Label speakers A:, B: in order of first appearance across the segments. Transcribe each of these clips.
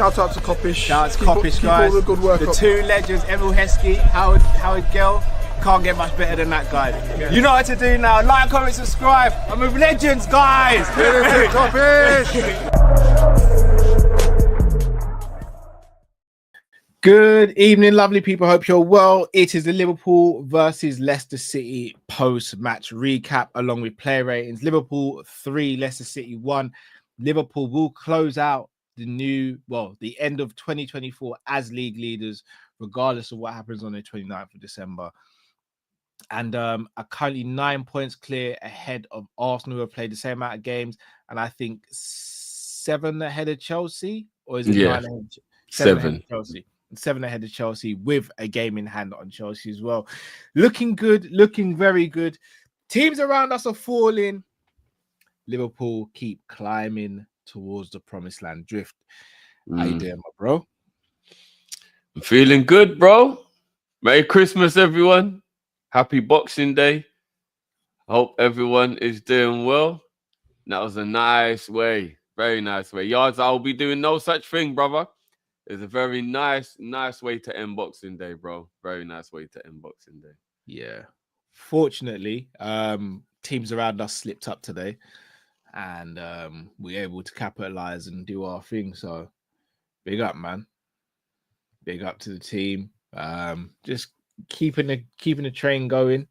A: Shout out to Kopish.
B: Shout out to Kopish,
A: keep
B: guys.
A: all the good work
B: the
A: up.
B: two legends, Emil Heskey, Howard Gill. Can't get much better than that, guys. Yeah. You know what to do now. Like, comment, subscribe. I'm with legends, guys.
A: Kopish.
B: Good evening, lovely people. Hope you're well. It is the Liverpool versus Leicester City post-match recap along with player ratings. Liverpool 3, Leicester City 1. Liverpool will close out the end of 2024 as league leaders, regardless of what happens on the 29th of December. And are currently 9 points clear ahead of Arsenal, who have played the same amount of games, and I think 7 ahead of Chelsea, or is it 9 ahead? 7 ahead of Chelsea. 7 ahead of Chelsea with a game in hand on Chelsea as well. Looking good, looking very good. Teams around us are falling. Liverpool keep climbing towards the promised land. Drift. How you doing, my bro?
C: I'm feeling good, bro. Merry Christmas, everyone. Happy Boxing Day. Hope everyone is doing well. That was a nice way. Very nice way. Yards, I'll be doing no such thing, brother. It's a very nice way to end Boxing Day, bro. Very nice way to end Boxing Day.
B: Yeah. Fortunately, teams around us slipped up today, and we're able to capitalize and do our thing. So, big up, man. Big up to the team. Just keeping the train going.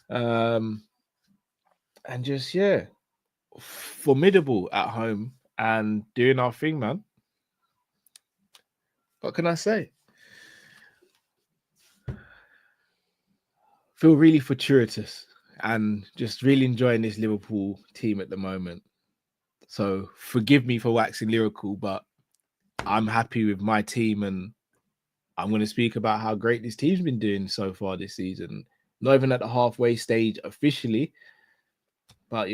B: And just formidable at home and doing our thing, man. What can I say? Feel really fortuitous and just really enjoying this Liverpool team at the moment. So forgive me for waxing lyrical, but I'm happy with my team, and I'm going to speak about how great this team's been doing so far this season. Not even at the halfway stage officially, but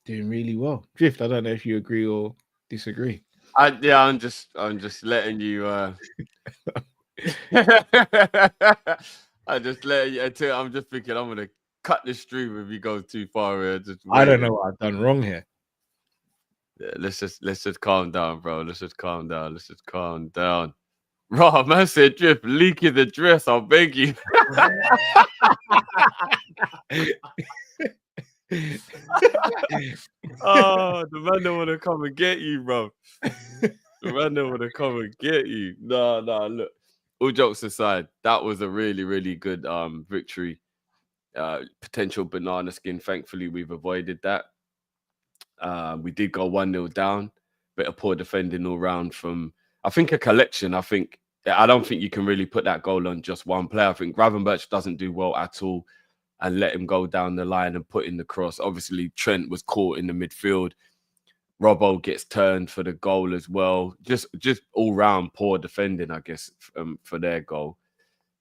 B: doing really well. Drift, I don't know if you agree or disagree.
C: I'm just letting you. I'm just letting you. I'm just thinking I'm gonna cut the stream if you go too far.
B: I don't know what I've done wrong here.
C: Yeah, let's just calm down, bro. Let's just calm down. Raw man said, "Drift, leaking the dress. I'll beg you." Oh, the man don't want to come and get you, bro. The man don't want to come and get you. No, look. All jokes aside, that was a really, really good victory. Potential banana skin. Thankfully, we've avoided that. We did go 1-0 down. Bit of poor defending all round from, I think, a collection. I don't think you can really put that goal on just one player. I think Gravenberch doesn't do well at all, and let him go down the line and put in the cross. Obviously, Trent was caught in the midfield. Robbo gets turned for the goal as well. Just all round poor defending, I guess, for their goal.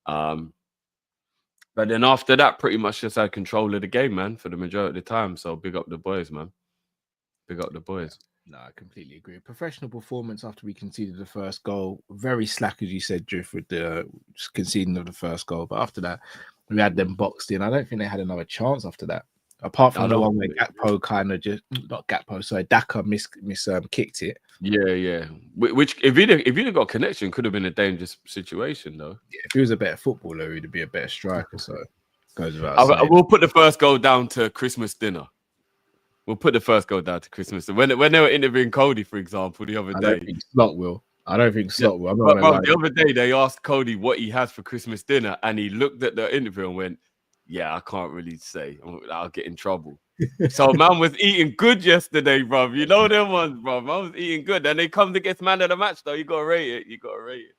C: But then after that, pretty much just had control of the game, man, for the majority of the time. So big up the boys, man. Big up the boys.
B: No, I completely agree. Professional performance after we conceded the first goal. Very slack, as you said, Drift, with the conceding of the first goal. But after that, we had them boxed in. I don't think they had another chance after that. Apart from the one where Gakpo kind of Daka kicked it.
C: Yeah. Which if he'd got connection, could have been a dangerous situation, though.
B: Yeah, if he was a better footballer, he'd be a better striker. So goes without saying.
C: We'll put the first goal down to Christmas dinner. We'll put the first goal down to Christmas. When they were interviewing Cody, for example, the other day.
B: I don't think Slot will.
C: The other day, they asked Cody what he has for Christmas dinner, and he looked at the interview and went, "Yeah, I can't really say. I'll get in trouble." So man was eating good yesterday, bro. You know them ones, bro. Man was eating good. Then they come to get man of the match, though. You gotta rate it.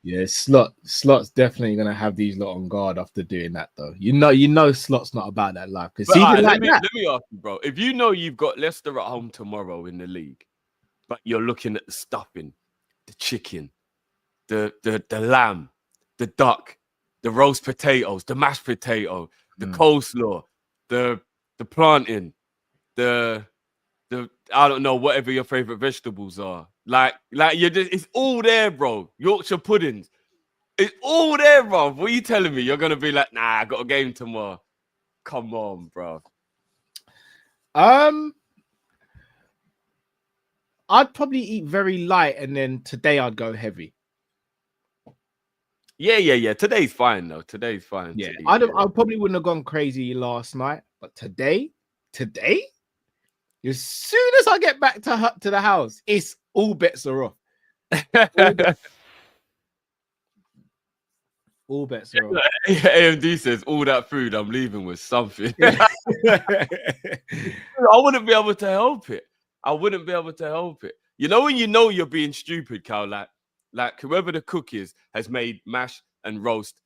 B: Yeah, Slot's definitely gonna have these lot on guard after doing that, though. You know, Slot's not about that life.
C: Let me ask you, bro. If you know you've got Leicester at home tomorrow in the league, but you're looking at the stuffing, the chicken, the lamb, the duck, the roast potatoes, the mashed potato, the coleslaw, the plantain, the I don't know, whatever your favorite vegetables are. Like you're just, it's all there, bro. Yorkshire puddings. It's all there, bro. What are you telling me? You're gonna be like, nah, I got a game tomorrow. Come on, bro.
B: I'd probably eat very light, and then today I'd go heavy.
C: Yeah. Today's fine though. Today's fine.
B: Yeah,
C: To eat,
B: I probably wouldn't have gone crazy last night, but today, as soon as I get back to the house, it's all bets are off. All bets are off.
C: AMD says all that food I'm leaving with something. I wouldn't be able to help it. I wouldn't be able to help it. You know when you know you're being stupid, Cal, like whoever the cook is has made mash and roast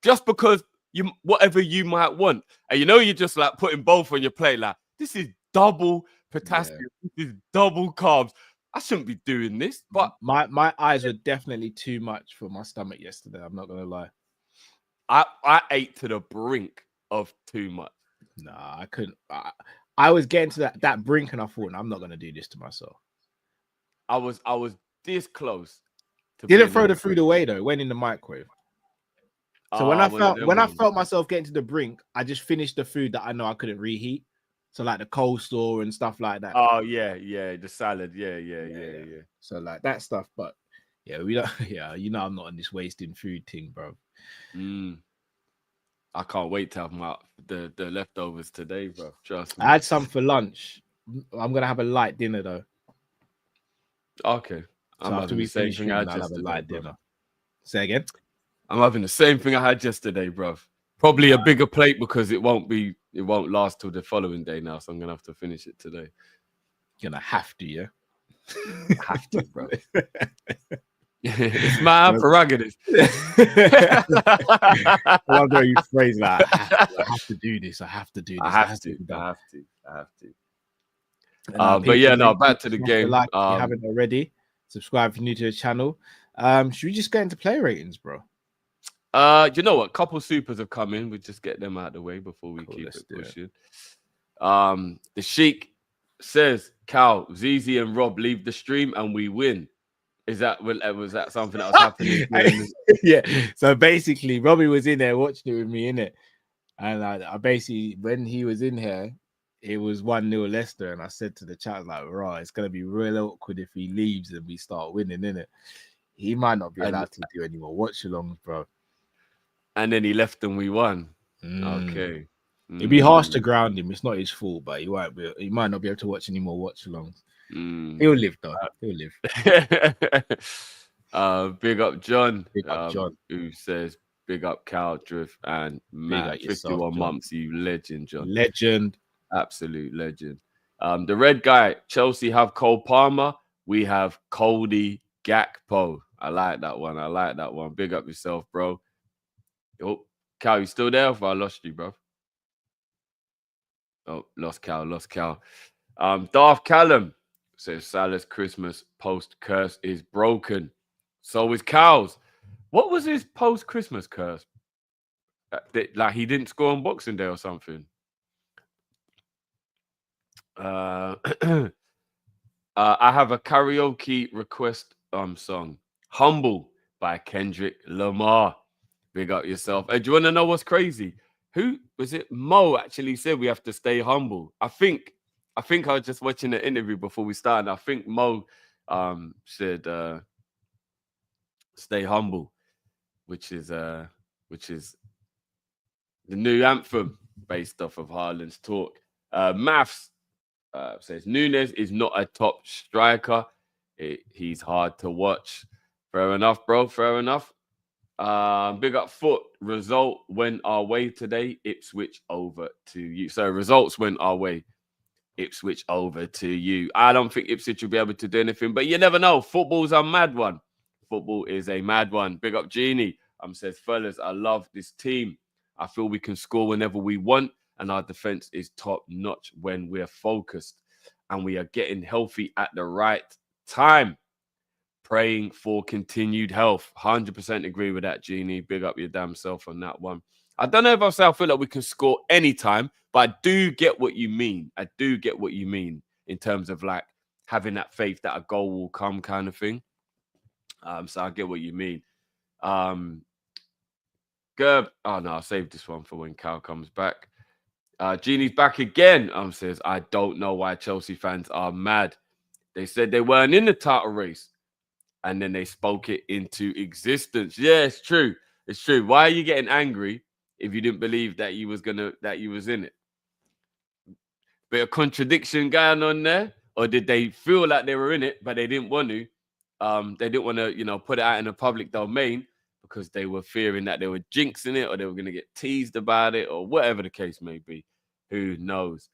C: just because whatever you might want. And you know you're just like putting both on your plate, like this is double potassium, this is double carbs. I shouldn't be doing this. But
B: my eyes were definitely too much for my stomach yesterday. I'm not gonna lie.
C: I ate to the brink of too much.
B: Nah, I couldn't. I was getting to that brink, and I thought, I'm not gonna do this to myself.
C: I was this close.
B: Didn't throw the food away though. Went in the microwave. So when I felt myself getting to the brink, I just finished the food that I know I couldn't reheat. So like the coleslaw and stuff like that.
C: Oh yeah, the salad, yeah.
B: So like that stuff, but yeah, we don't. Yeah, you know, I'm not on this wasting food thing, bro.
C: I can't wait to have the leftovers today, bro. Trust me.
B: I had some for lunch. I'm gonna have a light dinner though.
C: Okay.
B: So after we finish, I'll have a light dinner. Say again.
C: I'm having the same thing I had yesterday, bro. Probably a bigger plate because it won't last till the following day now. So I'm gonna have to finish it today.
B: You're gonna have to, yeah.
C: Have to, bro. It's my prerogative.
B: I love the way you phrase that. I have to do this. I have to do this.
C: I have to.
B: And,
C: but yeah, no, back to the game.
B: Like if you haven't already, subscribe if you're new to the channel. Should we just get into player ratings, bro?
C: You know what? Couple supers have come in. We just get them out of the way before we keep it pushing. The Sheik says, Cal, Zizi and Rob leave the stream and we win. Was that something that was happening?
B: Yeah. So basically, Robbie was in there watching it with me, innit? And I basically, when he was in here, it was 1-0 Leicester, and I said to the chat, like, right, it's gonna be real awkward if he leaves and we start winning, innit? He might not be allowed to do any more watch-alongs, bro.
C: And then he left and we won. Okay.
B: It'd be harsh to ground him. It's not his fault, but he might not be able to watch any more watch-alongs. He'll live though. He'll live.
C: Big up John.
B: Big up John.
C: Who says big up Cal Drift and Matt 51 months, you legend, John.
B: Legend.
C: Absolute legend. The red guy, Chelsea have Cole Palmer. We have Cody Gakpo. I like that one. Big up yourself, bro. Oh, Cal, you still there? Or I lost you, bro. Oh, lost Cal. Darth Callum says Salah's Christmas post curse is broken. So is Cal's. What was his post Christmas curse? Like he didn't score on Boxing Day or something. I have a karaoke request song, Humble by Kendrick Lamar. Big up yourself. Hey, do you want to know what's crazy? Who was it? Mo actually said we have to stay humble. I think I was just watching the interview before we started. I think Mo said stay humble, which is the new anthem based off of Haaland's talk. Maths says Nunes is not a top striker. He's hard to watch. Fair enough, bro. Fair enough. Big up Foot. Result went our way today. Ipswich over to you. So results went our way. Ipswich over to you. I don't think Ipswich will be able to do anything, but you never know. Football's a mad one. Football is a mad one. Big up Genie. Says, fellas, I love this team. I feel we can score whenever we want, and our defense is top notch when we're focused, and we are getting healthy at the right time. Praying for continued health. 100% agree with that, Genie. Big up your damn self on that one. I don't know if I feel like we can score anytime, but I do get what you mean. In terms of like having that faith that a goal will come kind of thing. So I get what you mean. Gerb. Oh, no, I'll save this one for when Cal comes back. Genie's back again. Says, I don't know why Chelsea fans are mad. They said they weren't in the title race, and then they spoke it into existence. Yeah, it's true. It's true. Why are you getting angry if you didn't believe that you was in it? Bit of contradiction going on there, or did they feel like they were in it, but they didn't want to? They didn't want to, put it out in the public domain because they were fearing that they were jinxing it, or they were going to get teased about it, or whatever the case may be. Who knows?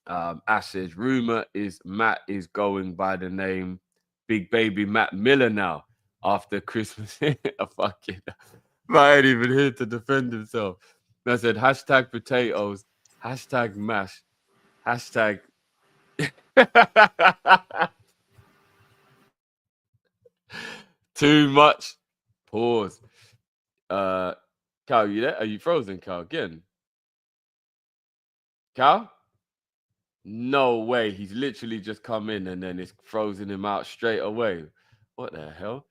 C: Ash says, rumor is Matt is going by the name Big Baby Matt Miller now after Christmas. Fucking Matt ain't even here to defend himself. I said, hashtag potatoes, hashtag mash, hashtag. Too much. Pause. Cal, you there? Are you frozen, Cal? Again? Cal? No way. He's literally just come in and then it's frozen him out straight away. What the hell?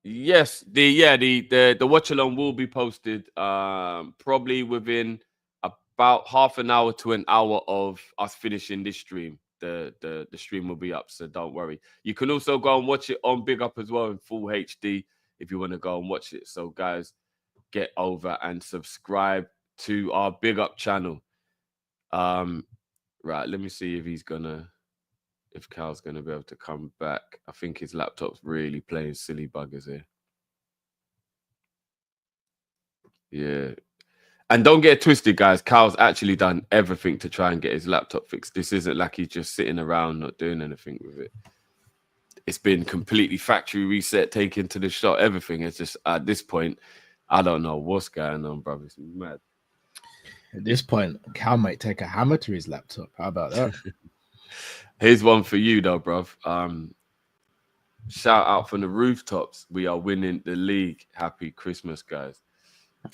C: Yes, the watch along will be posted probably within about half an hour to an hour of us finishing this stream. The stream will be up, so don't worry. You can also go and watch it on Big Up as well in full HD if you want to go and watch it. So guys, get over and subscribe to our Big Up channel. Right, let me see if Cal's gonna be able to come back. I think his laptop's really playing silly buggers here. Yeah. And don't get twisted, guys. Cal's actually done everything to try and get his laptop fixed. This isn't like he's just sitting around not doing anything with it. It's been completely factory reset, taken to the shop, everything. It's just at this point, I don't know what's going on, bro. It's mad.
B: At this point, Cal might take a hammer to his laptop. How about that?
C: Here's one for you, though, bro. Shout out from the rooftops. We are winning the league. Happy Christmas, guys.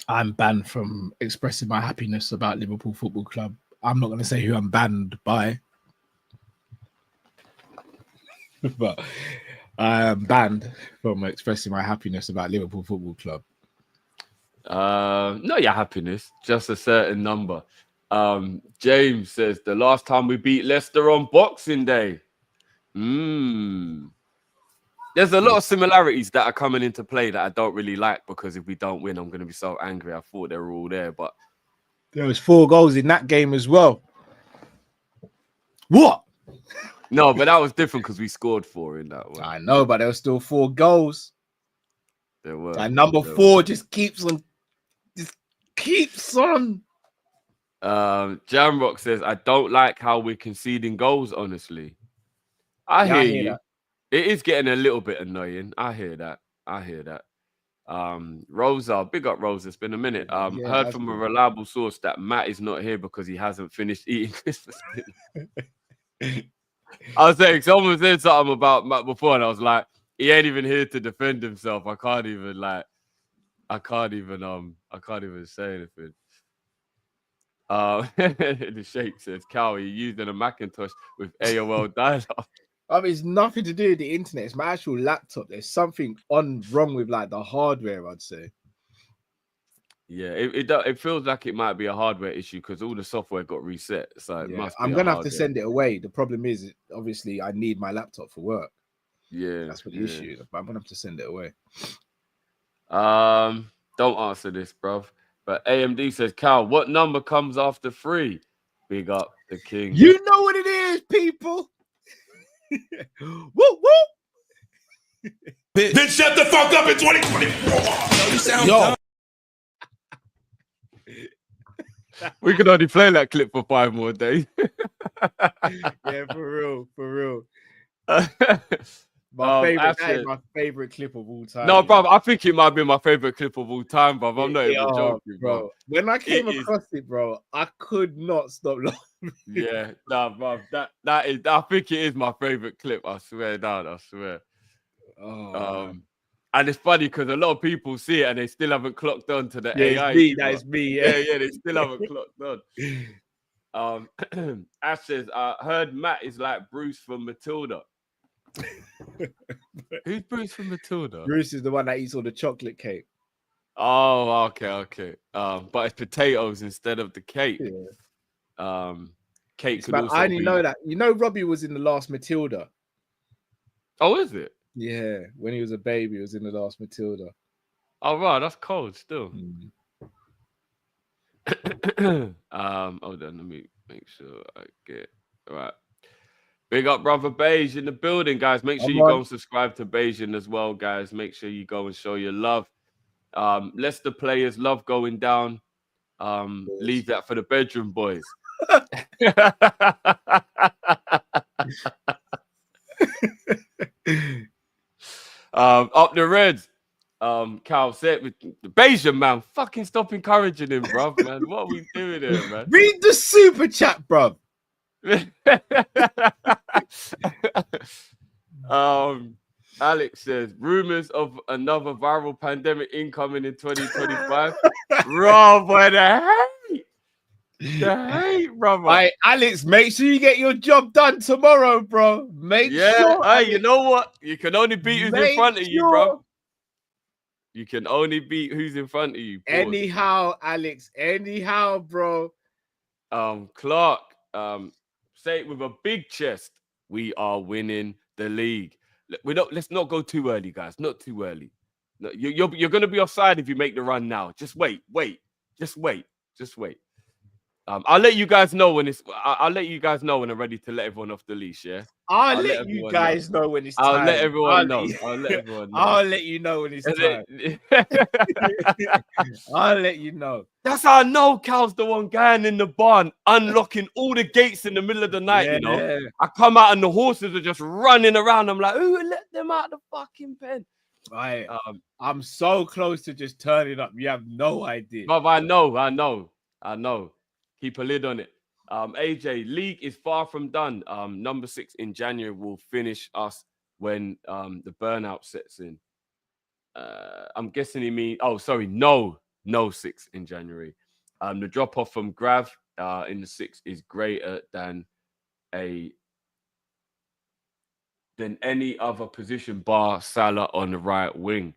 B: I'm banned from expressing my happiness about Liverpool Football Club. I'm not going to say who I'm banned by, but I am banned from expressing my happiness about Liverpool Football Club.
C: Not your happiness, just a certain number. James says the last time we beat Leicester on Boxing Day. There's a lot of similarities that are coming into play that I don't really like, because if we don't win, I'm going to be so angry. I thought they were all there, but
B: there was 4 goals in that game as well. What?
C: No, but that was different because we scored 4 in that one.
B: I know, but there were still 4 goals.
C: There were.
B: And number 4 just keeps on.
C: Jamrock says, I don't like how we're conceding goals, honestly. I hear you. That. It is getting a little bit annoying. I hear that. Rosa, big up Rosa. It's been a minute. Heard from a reliable source that Matt is not here because he hasn't finished eating Christmas dinner. I was saying, someone said something about Matt before, and I was like, he ain't even here to defend himself. I can't even say anything. The Sheikh says, Cal, you using a Macintosh with AOL dial-up.
B: It's nothing to do with the internet. It's my actual laptop. There's something wrong with like the hardware, I'd say.
C: Yeah, it feels like it might be a hardware issue because all the software got reset. So it must be
B: I'm gonna have to send it away. The problem is, obviously, I need my laptop for work.
C: Yeah,
B: that's what the issue is. But I'm gonna have to send it away.
C: Don't answer this, bruv. But AMD says, Cal, what number comes after 3? Big up the king.
B: You know what it is, people. Woo woo.
D: Then shut the fuck up in 2024. You sound dumb.
C: We can only play that clip for 5 more days.
B: Yeah, for real. My favorite clip of all time.
C: No, bro, I think it might be my favorite clip of all time, bro. I'm not even joking, bro.
B: When I came across it, bro, I could not stop laughing.
C: Yeah, nah, bro. That is. I think it is my favorite clip. I swear down. I swear. And it's funny because a lot of people see it and they still haven't clocked on to the AI.
B: That is me. Yeah,
C: they still haven't clocked on. Ash says, I heard Matt is like Bruce from Matilda. Who's Bruce from Matilda?
B: Bruce is the one that eats all the chocolate cake.
C: Oh, okay. But it's potatoes instead of the cake. Kate could
B: But
C: also
B: I only
C: be.
B: know that. You know, Robbie was in the last Matilda.
C: Oh, is it?
B: Yeah, when he was a baby, he was in the last Matilda.
C: Oh, right, that's cold still.
B: Mm.
C: Hold on, let me make sure I get right. Big up, brother Beige in the building, guys. Make sure you go and subscribe to Beijing as well, guys. Make sure you go and show your love. Leicester players love going down. Leave that for the bedroom boys. Up the Reds. Cal said with the Beijing man. Fucking stop encouraging him, bruv, man. What are we doing here, man?
B: Read the super chat, bruv.
C: Alex says rumors of another viral pandemic incoming in 2025. Rob, boy, the hate, brother.
B: Right, Alex, make sure you get your job done tomorrow, bro. Make sure.
C: Hey, you know what? You can only beat who's in front of you, bro. You can only beat who's in front of you. Pause.
B: Anyhow, Alex. Anyhow, bro.
C: Clark, say it with a big chest. We are winning the league. Let's not go too early, guys. Not too early. No, you're going to be offside if you make the run now. Just wait. Just wait. I'll let you guys know when it's. I'll let you guys know when I'm ready to let everyone off the leash. Yeah.
B: I'll let you guys know when it's time.
C: I'll let everyone know.
B: I'll let you know when it's time. I'll let you know.
C: That's how I know Cal's the one going in the barn, unlocking all the gates in the middle of the night, you know. I come out and the horses are just running around. I'm like, ooh, let them out the fucking pen.
B: Right. I'm so close to just turning up. You have no idea.
C: But I know. Keep a lid on it. AJ, league is far from done. Number 6 in January will finish us when the burnout sets in. I'm guessing he means, no 6 in January. The drop off from Grav in the 6 is greater than any other position bar Salah on the right wing.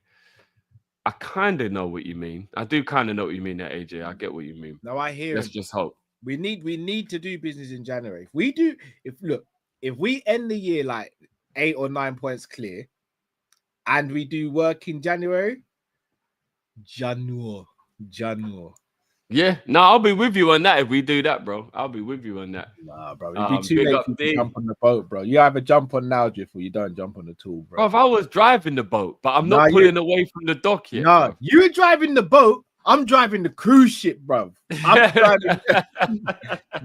C: I kind of know what you mean. I do kind of know what you mean there, AJ. I get what you mean.
B: No, I hear.
C: Let's just hope.
B: We need to do business in January. If we end the year like 8 or 9 points clear, and we do work in January.
C: Yeah, no, I'll be with you on that if we do that, bro. I'll be with you on that.
B: Nah, bro. It'd be too late to jump on the boat, bro. You either jump on now, Jiff, or you don't jump on the tool, bro.
C: Bro, I was driving the boat, but I'm not pulling away from the dock yet.
B: No, you were driving the boat. I'm driving the cruise ship, bro. I'm driving.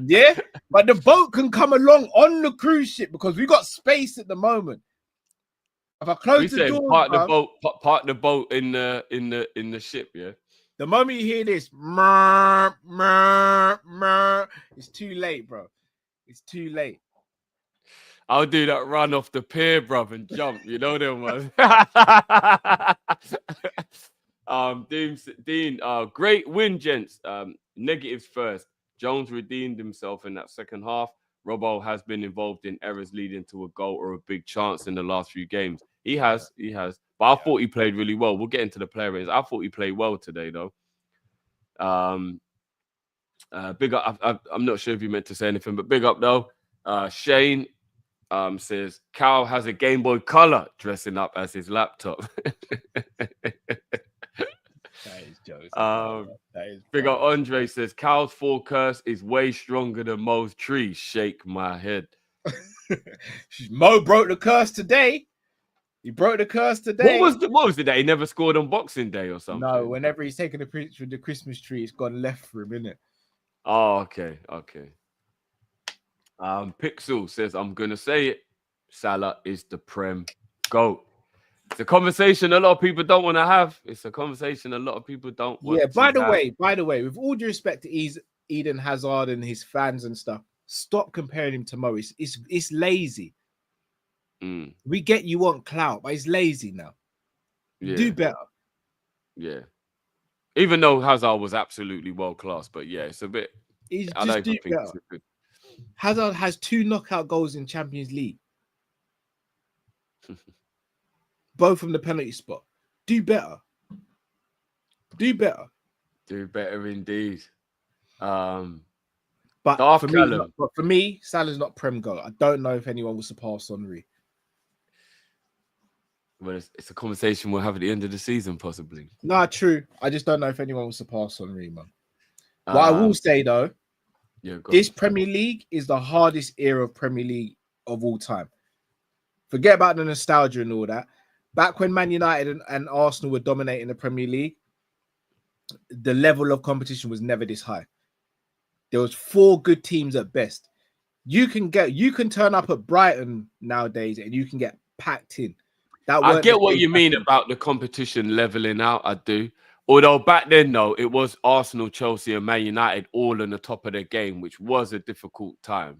B: Yeah, but the boat can come along on the cruise ship because we got space at the moment. If I close the door,
C: park the boat in the ship, yeah.
B: The moment you hear this, it's too late, bro. It's too late.
C: I'll do that run off the pier, bro, and jump. You know them ones. Dean, great win, gents. Negatives first. Jones redeemed himself in that second half. Robbo has been involved in errors leading to a goal or a big chance in the last few games. He has. But I thought he played really well. We'll get into the player ratings. I thought he played well today, though. Big up. I'm not sure if you meant to say anything, but big up, though. Shane says, Cal has a Game Boy Color dressing up as his laptop.
B: That is jokes.
C: Big up Andre says, Cal's 4 curse is way stronger than Mo's tree. Shake my head.
B: Mo broke the curse today. He broke the curse today.
C: What was the day? He never scored on Boxing Day or something?
B: No, whenever he's taking a picture with the Christmas tree, it's gone left for him, innit?
C: Oh, okay. Pixel says, I'm going to say it. Salah is the Prem GOAT. It's a conversation a lot of people don't want to have. It's a conversation a lot of people don't want to
B: by the way, with all due respect to Eden Hazard and his fans and stuff, stop comparing him to Mo. It's lazy. We get you want clout, but he's lazy now. Do better.
C: Yeah. Even though Hazard was absolutely world class, but yeah, it's a bit. I don't think it's good.
B: Hazard has 2 knockout goals in Champions League, both from the penalty spot. Do better. Do better
C: indeed.
B: But But
C: Dark
B: for me,
C: Callum.
B: Salah's not Prem goal. I don't know if anyone will surpass Henry.
C: Well, it's a conversation we'll have at the end of the season, possibly.
B: Nah, true. I just don't know if anyone will surpass Henry, man. What I will say though, this Premier League is the hardest era of Premier League of all time. Forget about the nostalgia and all that. Back when Man United and Arsenal were dominating the Premier League, the level of competition was never this high. There was 4 good teams at best. You can turn up at Brighton nowadays and you can get packed in.
C: I get what you mean about the competition leveling out. I do. Although back then, though, it was Arsenal, Chelsea, and Man United all on the top of their game, which was a difficult time.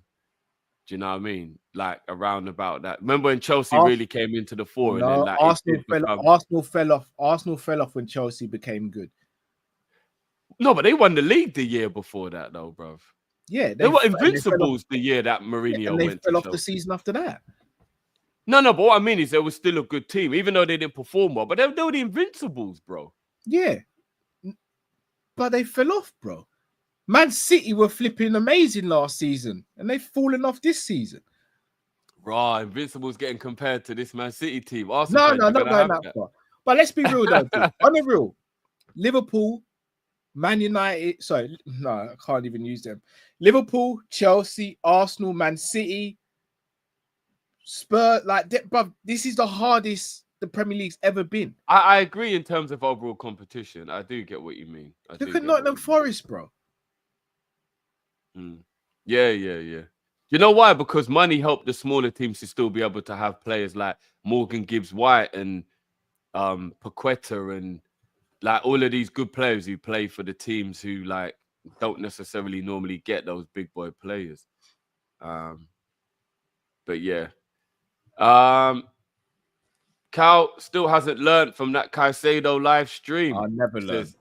C: Do you know what I mean? Like around about that. Remember when Chelsea really came into the fore?
B: No,
C: and then like
B: Arsenal fell off. Arsenal fell off when Chelsea became good.
C: No, but they won the league the year before that, though, bro.
B: Yeah,
C: they were invincibles the year that Mourinho
B: and they
C: went
B: fell
C: to
B: off
C: Chelsea.
B: the season after that.
C: No, but what I mean is they were still a good team, even though they didn't perform well. But they were the invincibles, bro.
B: Yeah, but they fell off, bro. Man City were flipping amazing last season, and they've fallen off this season.
C: Right, Invincibles getting compared to this Man City team.
B: No, not going that far. But let's be real, though. On the real, Liverpool, Man United. Sorry, no, I can't even use them. Liverpool, Chelsea, Arsenal, Man City, Spurs. Like, but this is the hardest the Premier League's ever been.
C: I agree in terms of overall competition. I do get what you mean.
B: Look at Nottingham Forest, bro.
C: Yeah. You know why? Because money helped the smaller teams to still be able to have players like Morgan Gibbs-White and Paqueta and like all of these good players who play for the teams who like don't necessarily normally get those big boy players. But yeah. Cal still hasn't learned from that Caicedo live stream.
B: I never learned.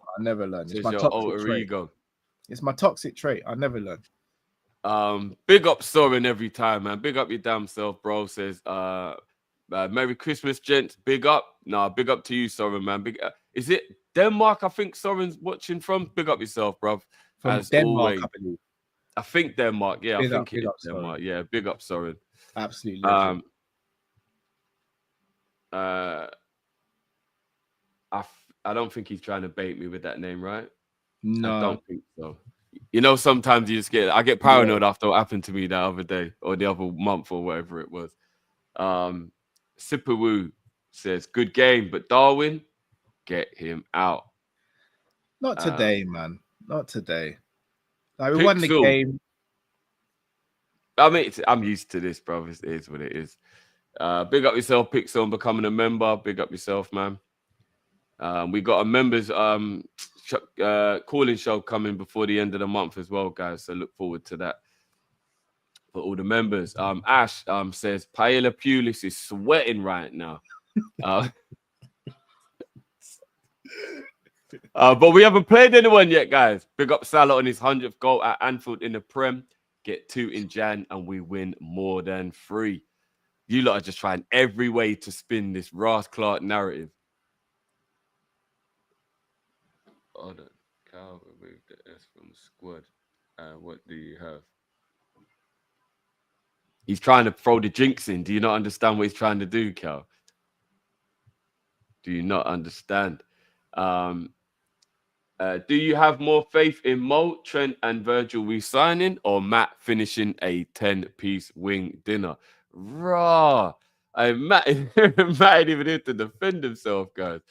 B: It's my toxic trait. Ego. It's my toxic trait. I never learned.
C: Big up Soren every time, man. Big up your damn self, bro. Says Merry Christmas, gents. Big up. Nah, big up to you, Soren, man. Is it Denmark? I think Soren's watching from. Big up yourself, bro.
B: From
C: as
B: Denmark,
C: always. I think Denmark. Yeah, I think it's Denmark. Yeah, big up Soren.
B: Absolutely.
C: I don't think he's trying to bait me with that name, right?
B: No,
C: I don't think so. You know, sometimes you just I get paranoid after what happened to me that other day or the other month or whatever it was. Sipawu says, good game, but Darwin, get him out.
B: Not today, man. Not today. Like, we won the game.
C: I mean, I'm used to this, bro. It is what it is. Big up yourself, Pixel, on becoming a member. Big up yourself, man. We got a members calling show coming before the end of the month as well, guys. So look forward to that for all the members. Ash says Paella Pulis is sweating right now. But we haven't played anyone yet, guys. Big up Salah on his 100th goal at Anfield in the Prem. Get 2 in Jan and we win more than 3. You lot are just trying every way to spin this Ross Clark narrative. Hold on. Cal removed the S from the squad. What do you have? He's trying to throw the jinx in. Do you not understand what he's trying to do, Cal? Do you not understand? Do you have more faith in Mo, Trent, and Virgil re-signing or Matt finishing a 10-piece wing dinner? Raw. Matt ain't even here to defend himself, guys.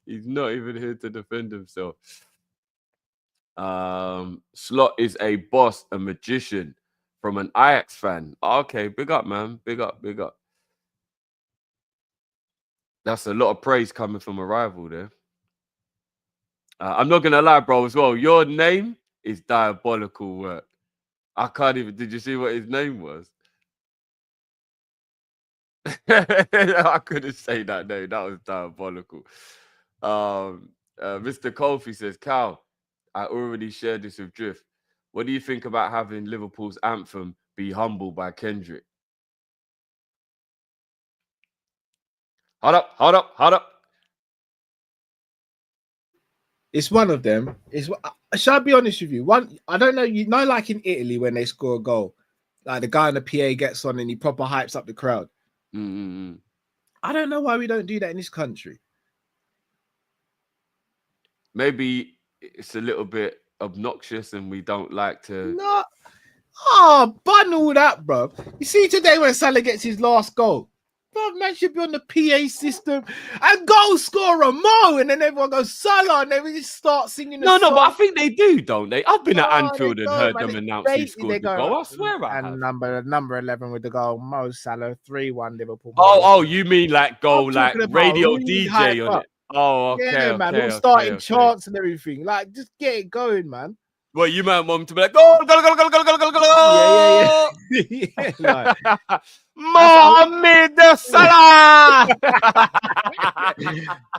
C: He's not even here to defend himself. Slot is a boss, a magician from an Ajax fan. Okay, big up, man. Big up. That's a lot of praise coming from a rival there. I'm not going to lie, bro, as well. Your name is diabolical work. I can't even... Did you see what his name was? I couldn't say that name. That was diabolical. Mr. Kofi says, Cal, I already shared this with Drift. What do you think about having Liverpool's anthem be Humble by Kendrick? Hold up.
B: It's one of them. Shall I be honest with you? I don't know. You know, like in Italy when they score a goal, like the guy in the PA gets on and he proper hypes up the crowd. I don't know why we don't do that in this country.
C: Maybe it's a little bit obnoxious and we don't like to.
B: No, oh, bun all that, bro. You see today when Salah gets his last goal, bro, man should be on the PA system and goal scorer Mo, and then everyone goes Salah, and then we just start singing.
C: No, but I think they do, don't they? I've been at Anfield and heard
B: man,
C: them announce who scored the goal. I swear I have.
B: And number 11 with the goal, Mo Salah, 3-1 Liverpool.
C: Oh, you mean like goal, like radio DJ on it? Oh, okay,
B: yeah, man.
C: Okay,
B: We're starting
C: okay.
B: chants and everything. Like, just get it going, man.
C: Well, you might want to be like, goal, goal, goal, goal, goal, goal, goal, goal.
B: Yeah. Like,
C: Mohamed Salah.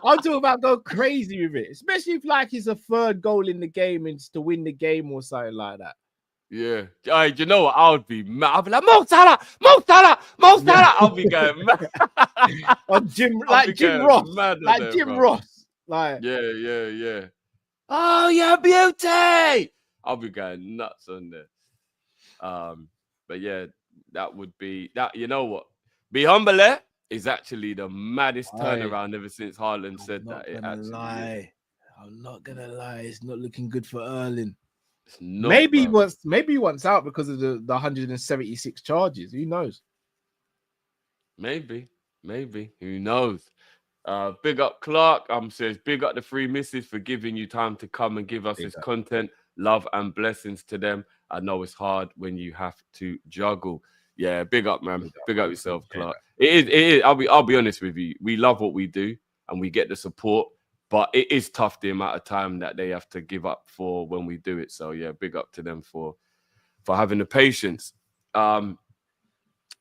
B: I'm talking about go crazy with it, especially if like it's a third goal in the game and it's to win the game or something like that.
C: Yeah. You know what? I would be mad. I'll be like, Mo Salah, Mo Salah, Mo Salah. I'll be going mad.
B: Jim Ross. Like Jim Ross. Like,
C: yeah. Oh, yeah, beauty. I'll be going nuts on there. But yeah, that would be that. You know what? Be humble is actually the maddest turnaround ever since Haaland said that. It actually is.
B: I'm not gonna lie, it's not looking good for Erling.
C: Not,
B: maybe he wants out because of the 176 charges. Who knows?
C: Maybe. Who knows? Big up Clark. Says big up the 3 misses for giving you time to come and give us this content. Love and blessings to them. I know it's hard when you have to juggle. Yeah, big up, man. Big up yourself, Clark. It is. I'll be honest with you. We love what we do and we get the support, but it is tough the amount of time that they have to give up for when we do it. So yeah, big up to them for having the patience.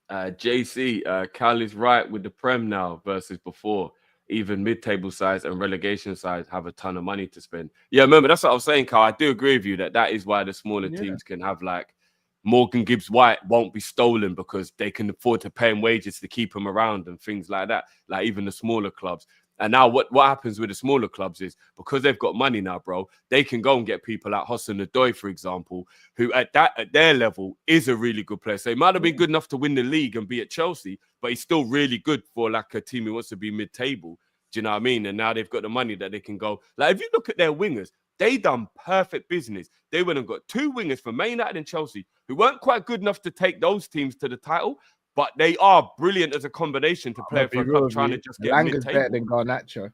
C: JC, Cal is right with the Prem now versus before. Even mid-table sides and relegation sides have a ton of money to spend. Yeah, remember, that's what I was saying, Carl. I do agree with you that is why the smaller teams can have, like, Morgan Gibbs-White won't be stolen because they can afford to pay him wages to keep him around and things like that, like even the smaller clubs. And now what happens with the smaller clubs is because they've got money now, bro, they can go and get people like Hossein Odoi, for example, who at their level is a really good player. So he might have been good enough to win the league and be at Chelsea, but he's still really good for like a team who wants to be mid-table. Do you know what I mean? And now they've got the money that they can go. Like if you look at their wingers, they done perfect business. They went and got 2 wingers from Man United and Chelsea who weren't quite good enough to take those teams to the title, but they are brilliant as a combination to play for a club trying to just get mid-table.
B: Better than Garnacho.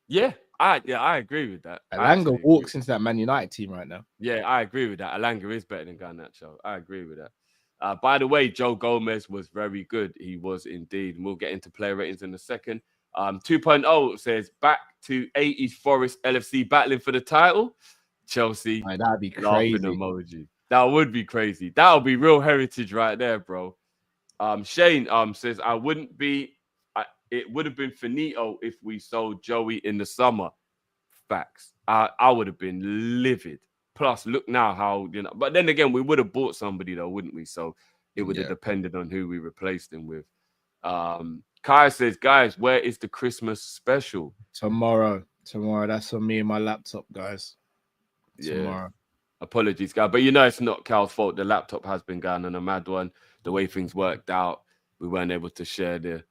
C: Yeah, I agree with that.
B: Alanga walks into that Man United team right now.
C: Yeah, I agree with that. Alanga is better than Garnacho. I agree with that. By the way, Joe Gomez was very good. He was indeed. We'll get into player ratings in a second. 2.0 says back to 80s Forest LFC battling for the title. Chelsea.
B: That'd be crazy.
C: Emoji. That would be crazy. That would be real heritage right there, bro. Shane says it would have been finito if we sold Joey in the summer. Facts. I would have been livid. Plus, look now how, but then again, we would have bought somebody though, wouldn't we? So it would have depended on who we replaced him with. Kai says, guys, where is the Christmas special?
B: Tomorrow. That's on me and my laptop, guys. Tomorrow.
C: Apologies, guys. But it's not Cal's fault. The laptop has been going on a mad one. The way things worked out, we weren't able to share the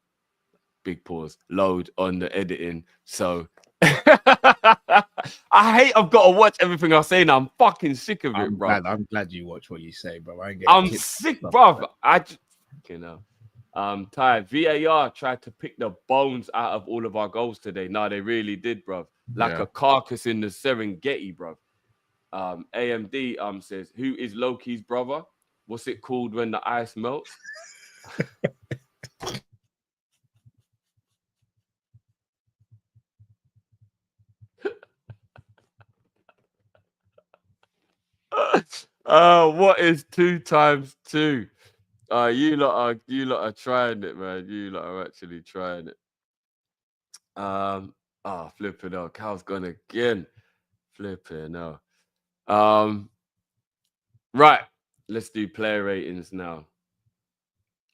C: big pause load on the editing. So I've got to watch everything I say now. I'm fucking sick of it, bro.
B: I'm glad you watch what you say, bro.
C: I'm sick, bro. Tired. VAR tried to pick the bones out of all of our goals today. No, they really did, bro. Like a carcass in the Serengeti, bro. AMD says, who is Loki's brother? What's it called when the ice melts? What is 2 times 2? You lot are trying it, man. You lot are actually trying it. Flipping hell. Cal's gone again. Flipping hell. Right. Let's do player ratings now.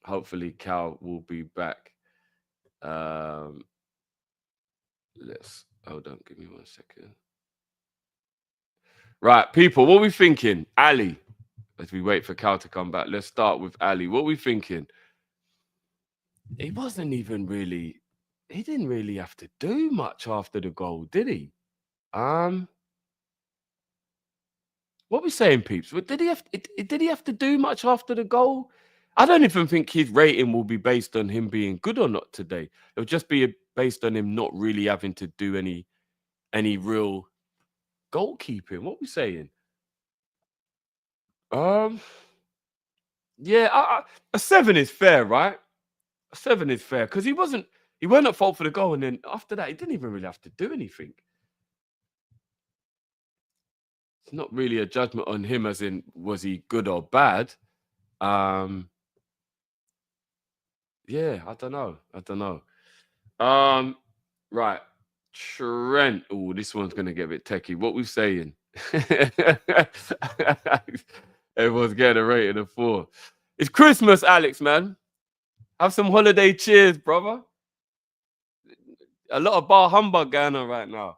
C: Hopefully Cal will be back. Hold on, give me 1 second. Right, people, what we thinking? Ali, as we wait for Cal to come back, let's start with Ali. What we thinking? He wasn't even really, he didn't really have to do much after the goal, did he? What we saying, peeps? Did he have to do much after the goal? I don't even think his rating will be based on him being good or not today. It'll just be based on him not really having to do any real goalkeeping. What we saying? Yeah, a 7 is fair, right? A 7 is fair because he weren't at fault for the goal, and then after that, he didn't even really have to do anything. It's not really a judgment on him, as in was he good or bad. Yeah, I don't know. Right, Trent. Oh, this one's gonna get a bit techie. What we saying? Everyone's getting a rating of 4. It's Christmas, Alex, man. Have some holiday cheers, brother. A lot of bar humbug going on right now.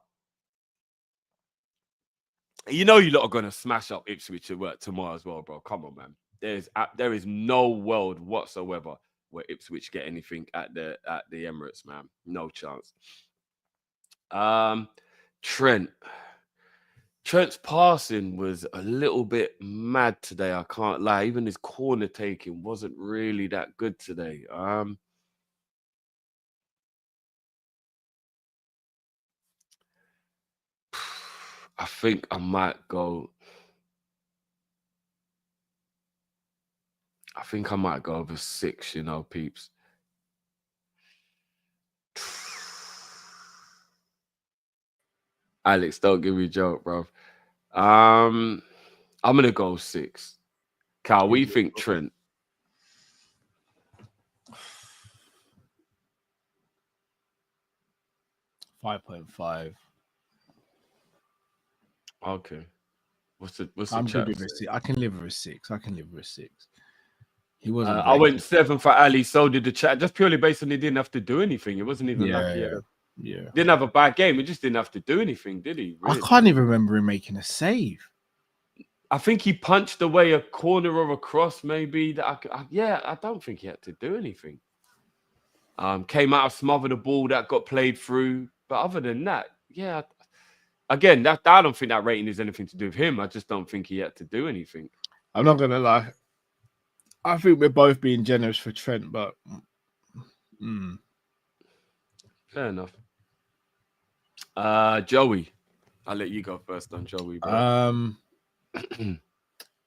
C: You know you lot are going to smash up Ipswich at work tomorrow as well, bro. Come on, man. There is no world whatsoever where Ipswich get anything at the Emirates, man. No chance. Trent's passing was a little bit mad today, I can't lie. Even his corner taking wasn't really that good today. I think I might go. I think I might go over 6, you know, peeps. Alex, don't give me a joke, bro. I'm gonna go 6. Cal, what do you think, Trent?
B: 5.5.
C: Okay. What's the
B: I'm
C: chat
B: good with a 6. I can live with a 6. He wasn't.
C: I went 7 for Ali. So did the chat. Just purely based on he didn't have to do anything. It wasn't even like didn't have a bad game. He just didn't have to do anything, did he? Really?
B: I can't even remember him making a save.
C: I think he punched away a corner or a cross, maybe. I don't think he had to do anything. Came out, smothered the ball that got played through. But other than that, yeah. Again, I don't think that rating is anything to do with him. I just don't think he had to do anything.
B: I'm not gonna lie. I think we're both being generous for Trent, but
C: fair enough. Joey, I'll let you go first on Joey. Bro.
B: I'm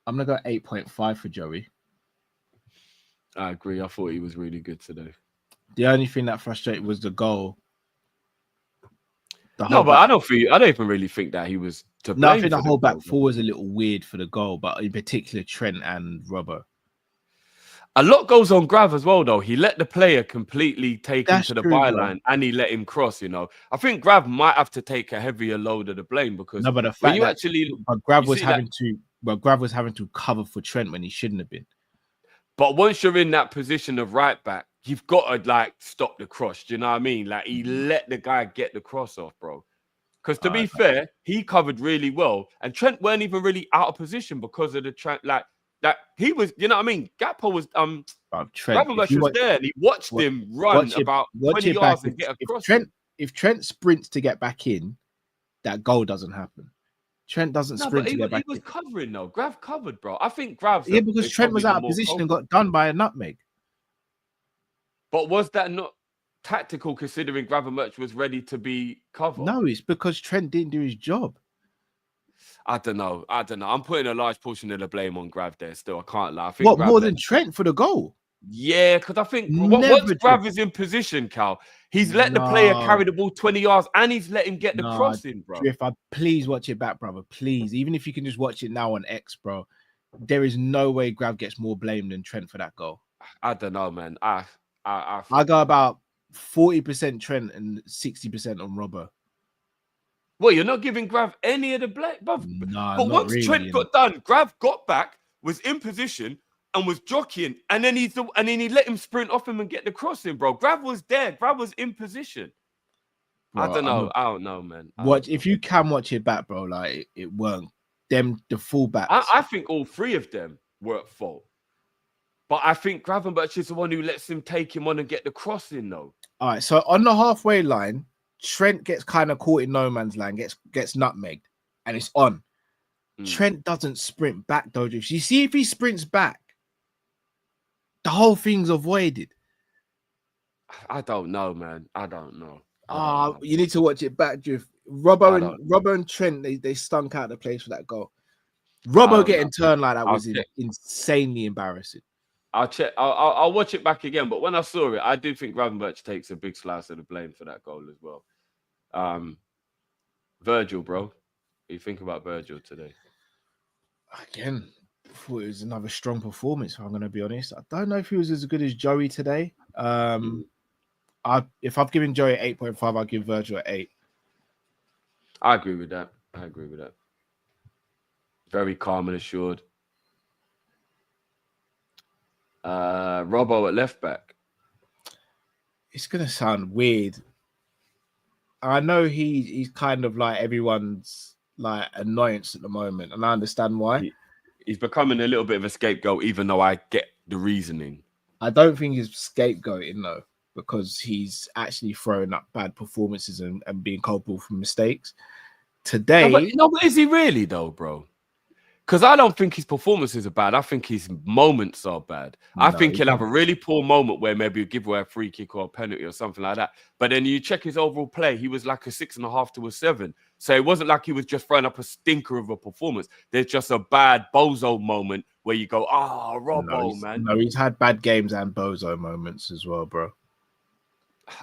B: gonna go 8.5 for Joey.
C: I agree. I thought he was really good today.
B: The only thing that frustrated was the goal.
C: I don't even really think that he was to blame.
B: No, I think the whole back four was a little weird for the goal, but in particular Trent and Robbo.
C: A lot goes on Grav as well, though. He let the player completely take him to the byline, and he let him cross. You know, I think Grav might have to take a heavier load of the blame because
B: but the fact Grav was having to cover for Trent when he shouldn't have been.
C: But once you're in that position of right back, you've got to stop the cross. Do you know what I mean? Like he let the guy get the cross off, bro. Because to be fair, he covered really well, and Trent weren't even really out of position because of the that he was. You know what I mean? Gakpo was Trent was there, and he watched him run about 20 yards and get across.
B: If Trent sprints to get back in, that goal doesn't happen. Trent doesn't sprint to get back in.
C: He was covering though. Grav covered, bro. I think Grav's
B: because Trent was out of position and got done by a nutmeg.
C: But was that not tactical considering Gravenberch was ready to be covered?
B: No, it's because Trent didn't do his job.
C: I don't know. I'm putting a large portion of the blame on Grav there still. I can't lie. I think
B: more than Trent for the goal?
C: Yeah, because I think once Grav is in position, Cal, he's let the player carry the ball 20 yards and he's let him get the cross in, bro.
B: Please watch it back, brother. Please. Even if you can just watch it now on X, bro. There is no way Grav gets more blame than Trent for that goal.
C: I don't know, man. I
B: go about 40% Trent and 60% on Robbo.
C: Well, you're not giving Grav any of the blame, but once really, Trent got done, Grav got back, was in position, and was jockeying, and then he let him sprint off him and get the cross in, bro. Grav was there. Grav was in position. Bro, I don't know, man.
B: If you can watch it back, bro, like it weren't the fullbacks.
C: I think all three of them were at fault. But I think Gravenberch is the one who lets him take him on and get the cross in, though.
B: All right, so on the halfway line, Trent gets kind of caught in no man's land, gets nutmegged, and it's on. Trent doesn't sprint back, though. You see, if he sprints back, the whole thing's avoided.
C: I don't know, man. I don't know.
B: You need to watch it back, Drift. Robbo and Trent, they stunk out the place for that goal. Robbo getting turned like that was insanely embarrassing.
C: I'll check. I'll watch it back again. But when I saw it, I do think Gravenberch takes a big slice of the blame for that goal as well. Virgil, bro, what do you think about Virgil today?
B: Again, I thought it was another strong performance. If I'm going to be honest, I don't know if he was as good as Joey today. If I've given Joey 8.5, I'll give Virgil 8.
C: I agree with that. Very calm and assured. Robbo at left back.
B: It's gonna sound weird. I know he's kind of like everyone's like annoyance at the moment, and I understand why.
C: He's becoming a little bit of a scapegoat, even though I get the reasoning.
B: I don't think he's scapegoating though, because he's actually throwing up bad performances and being culpable for mistakes. Today,
C: but is he really though, bro? Because I don't think his performances are bad. I think his moments are bad. I think he'll have a really poor moment where maybe he'll give away a free kick or a penalty or something like that. But then you check his overall play, he was like a 6.5 to a 7. So it wasn't like he was just throwing up a stinker of a performance. There's just a bad bozo moment where you go, Robbo, man.
B: No, he's had bad games and bozo moments as well, bro.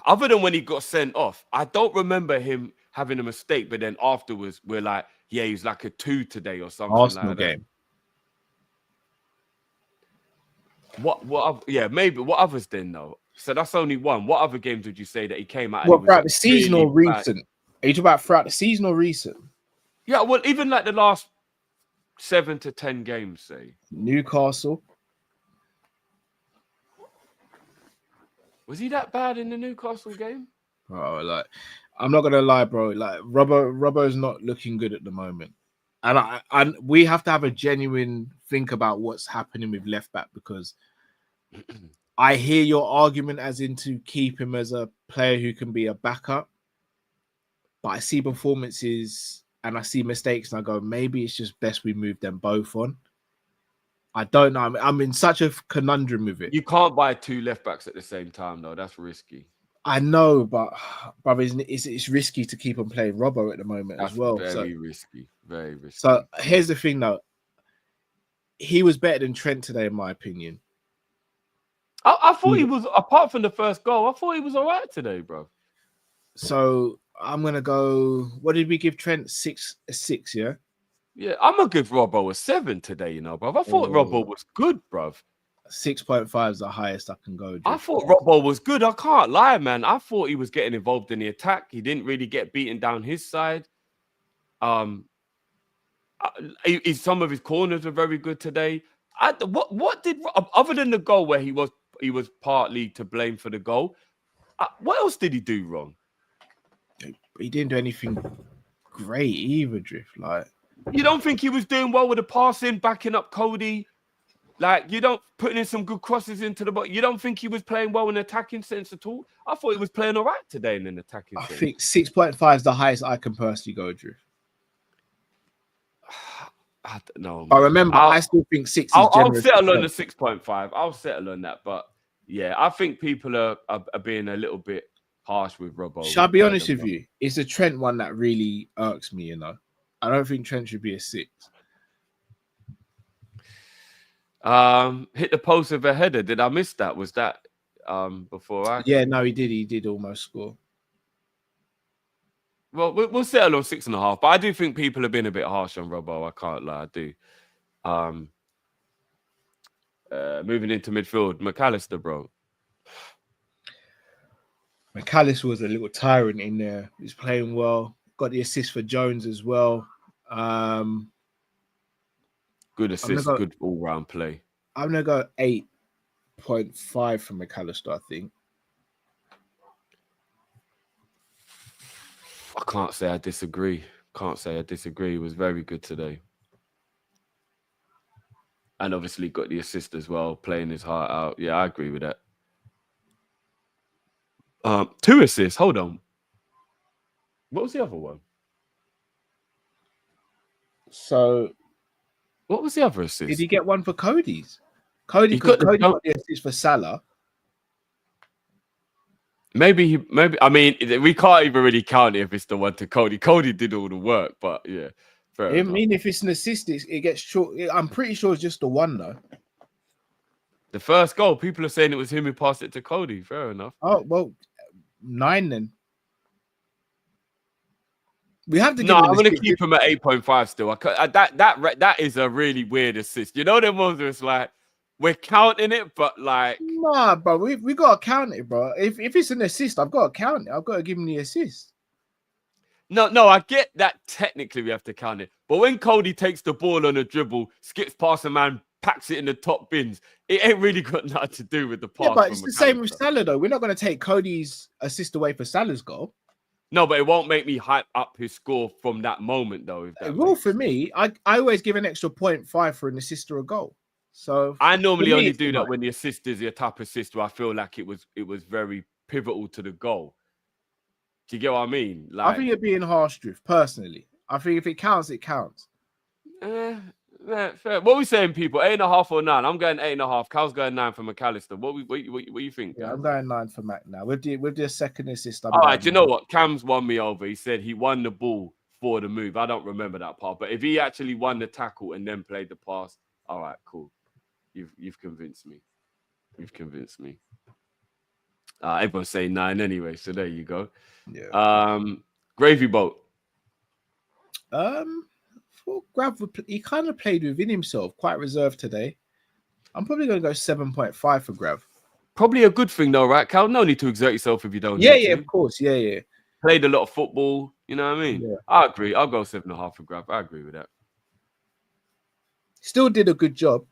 C: Other than when he got sent off, I don't remember him having a mistake. But then afterwards, we're like, yeah, he's like a 2 today or something.
B: Arsenal
C: like
B: game.
C: What? Yeah, maybe. What others then, though? So that's only one. What other games would you say that he came out?
B: What, throughout the season or recent? Are you talking about throughout the season or recent?
C: Yeah, well, even like the last 7 to 10 games, say.
B: Newcastle.
C: Was he that bad in the Newcastle game?
B: Oh, like, I'm not gonna lie, bro. Like, Robbo's not looking good at the moment, and we have to have a genuine think about what's happening with left back, because I hear your argument as in to keep him as a player who can be a backup, but I see performances and I see mistakes, and I go, maybe it's just best we move them both on. I don't know. I'm in such a conundrum with it.
C: You can't buy 2 left backs at the same time, though. That's risky.
B: I know, but brother, it's risky to keep on playing Robbo at the moment as well.
C: Very risky. Very risky.
B: So here's the thing, though. He was better than Trent today, in my opinion.
C: I thought he was, apart from the first goal, I thought he was all right today, bro.
B: So I'm going to go, what did we give Trent? 6, yeah?
C: Yeah, I'm going to give Robbo a 7 today, you know, bro. I thought Robbo was good, bro.
B: 6.5 is the highest I can go.
C: I thought Robbo was good. I can't lie, man. I thought he was getting involved in the attack. He didn't really get beaten down his side. Some of his corners were very good today. What did, other than the goal where he was partly to blame for the goal, what else did he do wrong?
B: He didn't do anything great either, Drift. Like,
C: you don't think he was doing well with the passing, backing up Cody? Like, you don't putting in some good crosses into the box. You don't think he was playing well in the attacking sense at all? I thought he was playing all right today in an attacking sense.
B: I think 6.5 is the highest I can personally go, Drew.
C: I don't know.
B: But remember, I still think 6 is
C: I'll settle on the 6.5. I'll settle on that. But yeah, I think people are being a little bit harsh with Robbo.
B: Shall I be honest with you? It's the Trent one that really irks me, you know. I don't think Trent should be a 6.
C: Hit the post with a header. Did I miss that? Was that before I?
B: Yeah, no, he did. He did almost score.
C: Well, we'll settle on 6.5. But I do think people have been a bit harsh on Robbo. I can't lie. I do. Moving into midfield, McAllister, bro.
B: McAllister was a little tyrant in there. He's playing well. Got the assist for Jones as well.
C: Good assist, good all-round play.
B: I'm going to go 8.5 from McAllister, I think.
C: I can't say I disagree. He was very good today. And obviously got the assist as well, playing his heart out. Yeah, I agree with that. 2 assists. Hold on. What was the other one?
B: So
C: What was the other assist?
B: did he get one for Cody's? Cody
C: got
B: got the assist for Salah.
C: Maybe. I mean, we can't even really count it if it's the one to Cody. Cody did all the work, but yeah, fair
B: I
C: enough.
B: mean, if it's an assist, it gets short. I'm pretty sure it's just the one though.
C: The first goal, people are saying it was him who passed it to Cody. Fair enough.
B: Oh well, 9 then. We have to.
C: No, I'm going to keep him at 8.5 still. That is a really weird assist. You know, them ones where it's like we're counting it, but like
B: nah, bro, we got to count it, bro. If it's an assist, I've got to count it. I've got to give him the assist.
C: No, I get that technically we have to count it, but when Cody takes the ball on a dribble, skips past a man, packs it in the top bins, it ain't really got nothing to do with the pass.
B: Yeah, but it's the same with Salah though. We're not going to take Cody's assist away for Salah's goal.
C: No, but it won't make me hype up his score from that moment, though.
B: It will for me. I always give an extra 0.5 for an assist or a goal. So
C: I normally only do that when the assist is a top assist where I feel like it was very pivotal to the goal. Do you get what I mean? Like,
B: I think you're being harsh, Drift, personally. I think if it counts, it counts.
C: Fair. What are we saying, people? 8.5 or 9? I'm going 8.5. Cal's going 9 for McAllister. What you think?
B: Yeah, I'm going 9 for Mac now. With the second assist.
C: All right, do you know what? Cam's won me over. He said he won the ball for the move. I don't remember that part, but if he actually won the tackle and then played the pass, all right, cool. You've convinced me. You've convinced me. Everyone's saying 9 anyway, so there you go.
B: Yeah.
C: Gravy boat.
B: For Grav, he kind of played within himself, quite reserved today. I'm probably going to go 7.5 for Grav.
C: Probably a good thing though, right, Cal? No need to exert yourself if you don't.
B: Yeah, of course. Yeah.
C: Played a lot of football. You know what I mean?
B: Yeah.
C: I agree. I'll go 7.5 for Grav. I agree with that.
B: Still did a good job.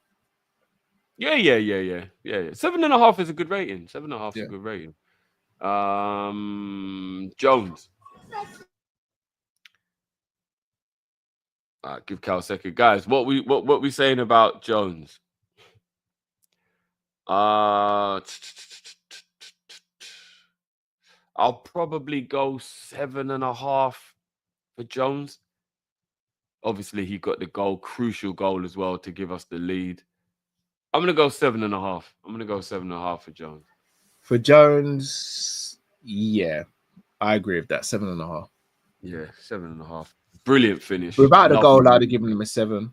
C: Yeah. 7.5 is a good rating. 7.5 is a good rating. Jones. All right, give Cal a second, guys. What we saying about Jones? I'll probably go 7.5 for Jones. Obviously, he got the goal, crucial goal as well to give us the lead. I'm gonna go 7.5. I'm gonna go 7.5 for Jones.
B: For Jones, yeah, I agree with that. 7.5.
C: Yeah, 7.5. Brilliant finish.
B: Without the goal, I'd have given him a 7.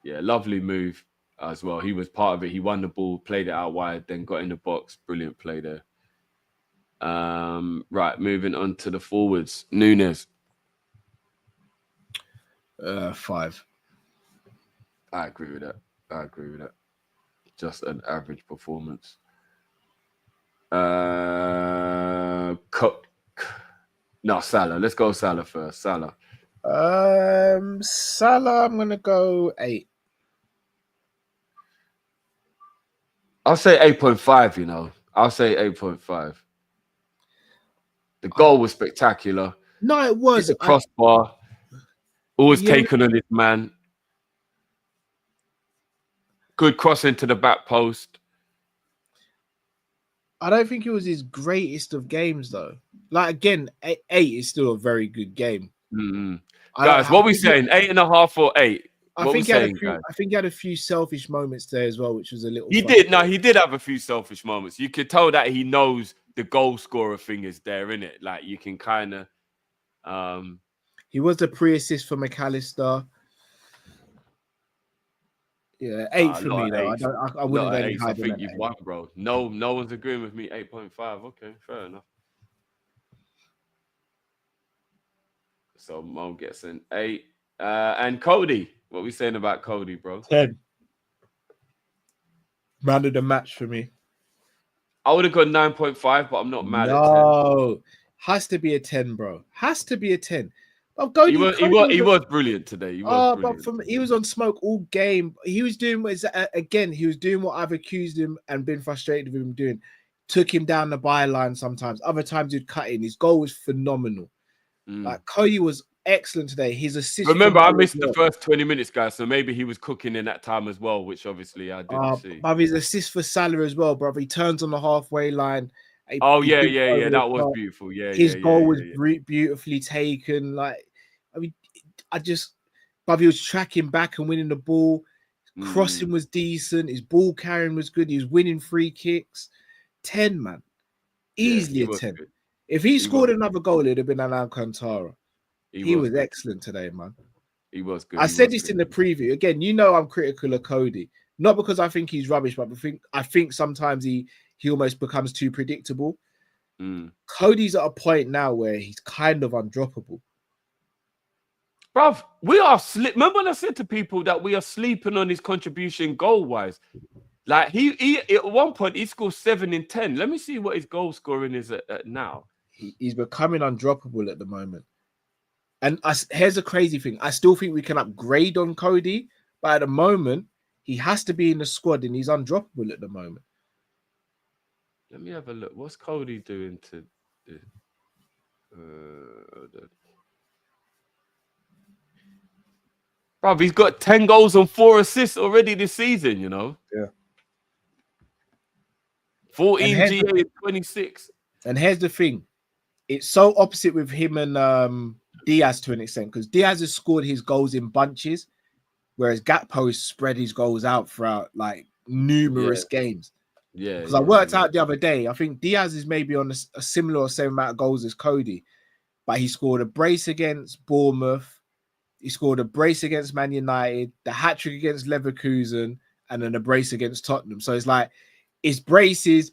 C: Yeah, lovely move as well. He was part of it. He won the ball, played it out wide, then got in the box. Brilliant play there. Right, moving on to the forwards. Nunes.
B: 5.
C: I agree with that. Just an average performance. Salah. Let's go Salah first. Salah.
B: Salah, I'm gonna go 8.
C: I'll say 8.5, you know. I'll say 8.5. The goal was spectacular.
B: No, it was.
C: It's a crossbar. Always taken on this man. Good cross into the back post.
B: I don't think it was his greatest of games, though. Like, again, 8 is still a very good game.
C: Mm-hmm. Guys, what are we saying? 8.5 or 8?
B: I think he had a few selfish moments there as well, which was a little.
C: He did have a few selfish moments. You could tell that he knows the goal scorer thing is there, innit? Like you can kind of.
B: He was the pre-assist for McAllister. Yeah, 8 for me though. I wouldn't go any higher than that. I think
C: you've won, bro. No one's agreeing with me. 8.5. Okay, fair enough. So Mo gets an 8. And Cody, what are we saying about Cody, bro?
B: 10. Man of the match for me.
C: I would have gone 9.5, but I'm not mad at 10.
B: No, has to be a 10, bro. Has to be a 10.
C: He was brilliant today. He
B: was on smoke all game. He was doing what I've accused him and been frustrated with him doing. Took him down the byline sometimes. Other times he'd cut in. His goal was phenomenal. Like Cody was excellent today. His assist.
C: Remember, I missed the first 20 minutes, guys. So maybe he was cooking in that time as well, which obviously I didn't see.
B: But his assist for Salah as well, brother. He turns on the halfway line.
C: Oh,
B: He
C: yeah.
B: the
C: That was
B: top.
C: beautiful. Yeah,
B: His goal was
C: yeah.
B: beautifully taken. Like, I mean, but he was tracking back and winning the ball. Crossing was decent. His ball carrying was good. He was winning free kicks. 10, man. Easily a 10.
C: Good.
B: If he scored another goal, it'd have been an Alcantara. He was
C: good.
B: excellent today, man.
C: He was good.
B: I said this in the preview. Again, you know I'm critical of Cody. Not because I think he's rubbish, but I think sometimes he almost becomes too predictable. Cody's at a point now where he's kind of undroppable.
C: Bruv, we are remember when I said to people that we are sleeping on his contribution goal-wise? Like, he at one point, he scored 7 in 10. Let me see what his goal scoring is at now.
B: He's becoming undroppable at the moment. And here's a crazy thing. I still think we can upgrade on Cody, but at the moment, he has to be in the squad and he's undroppable at the moment.
C: Let me have a look. What's Cody doing to... Bro, he's got 10 goals and 4 assists already this season, you know?
B: Yeah.
C: 14 GA and 26.
B: And here's the thing. It's so opposite with him and Diaz to an extent, because Diaz has scored his goals in bunches, whereas Gakpo has spread his goals out throughout like numerous games.
C: Yeah.
B: Because I worked out the other day, I think Diaz is maybe on a similar or same amount of goals as Cody, but he scored a brace against Bournemouth. He scored a brace against Man United, the hat-trick against Leverkusen, and then a brace against Tottenham. So it's like, it's braces,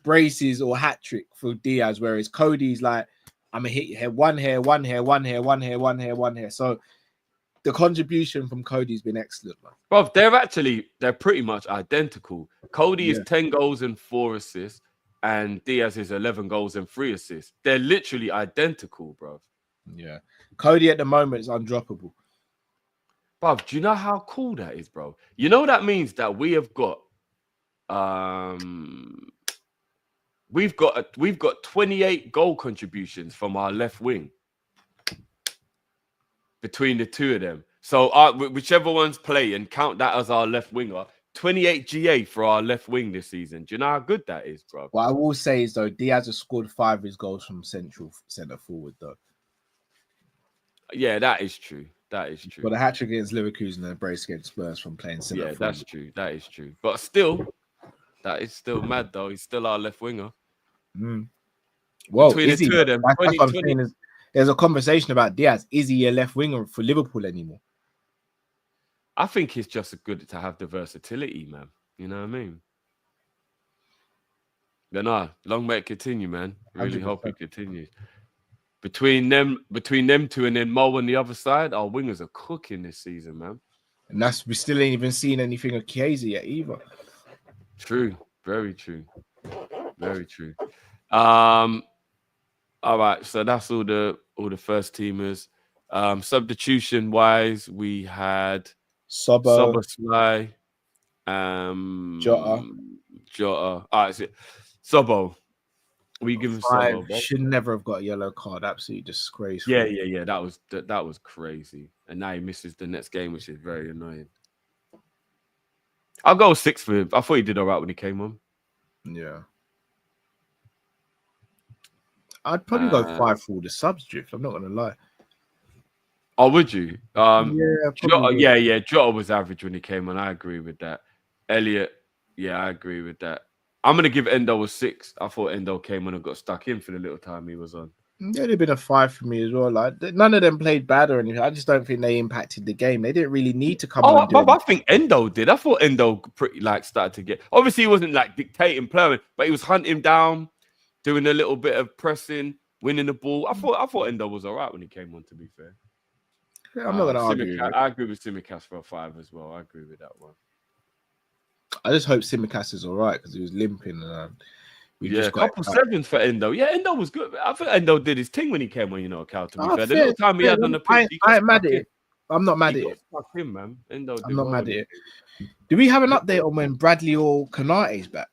B: or hat-trick for Diaz, whereas Cody's like, I'm going to hit your head, one here. So the contribution from Cody's been excellent, man.
C: Bro, they're pretty much identical. Cody is 10 goals and 4 assists, and Diaz is 11 goals and 3 assists. They're literally identical, bro.
B: Yeah. Cody at the moment is undroppable.
C: Bruv, do you know how cool that is, bro? You know that means that we have got we've got 28 goal contributions from our left wing between the two of them. So whichever ones play and count that as our left winger, 28 GA for our left wing this season. Do you know how good that is, bro?
B: What I will say is though, Diaz has scored 5 of his goals from centre forward though.
C: Yeah, that is true. That is true.
B: But a hat-trick against Leverkusen and a brace against Spurs from playing centre forward.
C: That's true. That is true. But still, that is still mad, though. He's still our left winger.
B: Well,
C: between the two of them,
B: there's a conversation about Diaz. Is he a left winger for Liverpool anymore?
C: I think it's just good to have the versatility, man. You know what I mean? But no, long may it continue, man. Really 100%. Hope it continues. Between them two and then Mo on the other side, our wingers are cooking this season, man.
B: And we still ain't even seen anything of Chiesa yet either.
C: True. Very true. Very true. All right, so that's all the first teamers. Substitution wise, we had
B: Szoboszlai,
C: Jota. All right, so Sobo. We give him 5.
B: Should never have got a yellow card. Absolutely disgraceful.
C: Yeah. That was crazy. And now he misses the next game, which is very annoying. I'll go 6 for him. I thought he did all right when he came on.
B: Yeah. I'd probably go 5 for all the subs, Drift. I'm not going to lie.
C: Oh, would you?
B: Yeah.
C: Jota was average when he came on. I agree with that. Elliot, yeah, I agree with that. I'm going to give Endo a 6. I thought Endo came on and got stuck in for the little time he was on.
B: Yeah, it'd have been a 5 for me as well. Like, none of them played bad or anything. I just don't think they impacted the game. They didn't really need to come on.
C: But I think Endo did. I thought Endo pretty started to get. Obviously, he wasn't dictating playing, but he was hunting down, doing a little bit of pressing, winning the ball. I thought Endo was all right when he came on. To be fair,
B: yeah, I'm not going to argue.
C: I agree with Tsimikas for a 5 as well. I agree with that one.
B: I just hope Tsimikas is all right because he was limping.
C: A couple 7s for Endo. Yeah, Endo was good. I think Endo did his thing when he came on, Cal, to be fair. The little time he had on the pitch,
B: I ain't mad at it. I'm not mad at it.
C: Fuck him, man. Endo
B: I'm not mad at it. Do we have an update on when Bradley or Konate's back?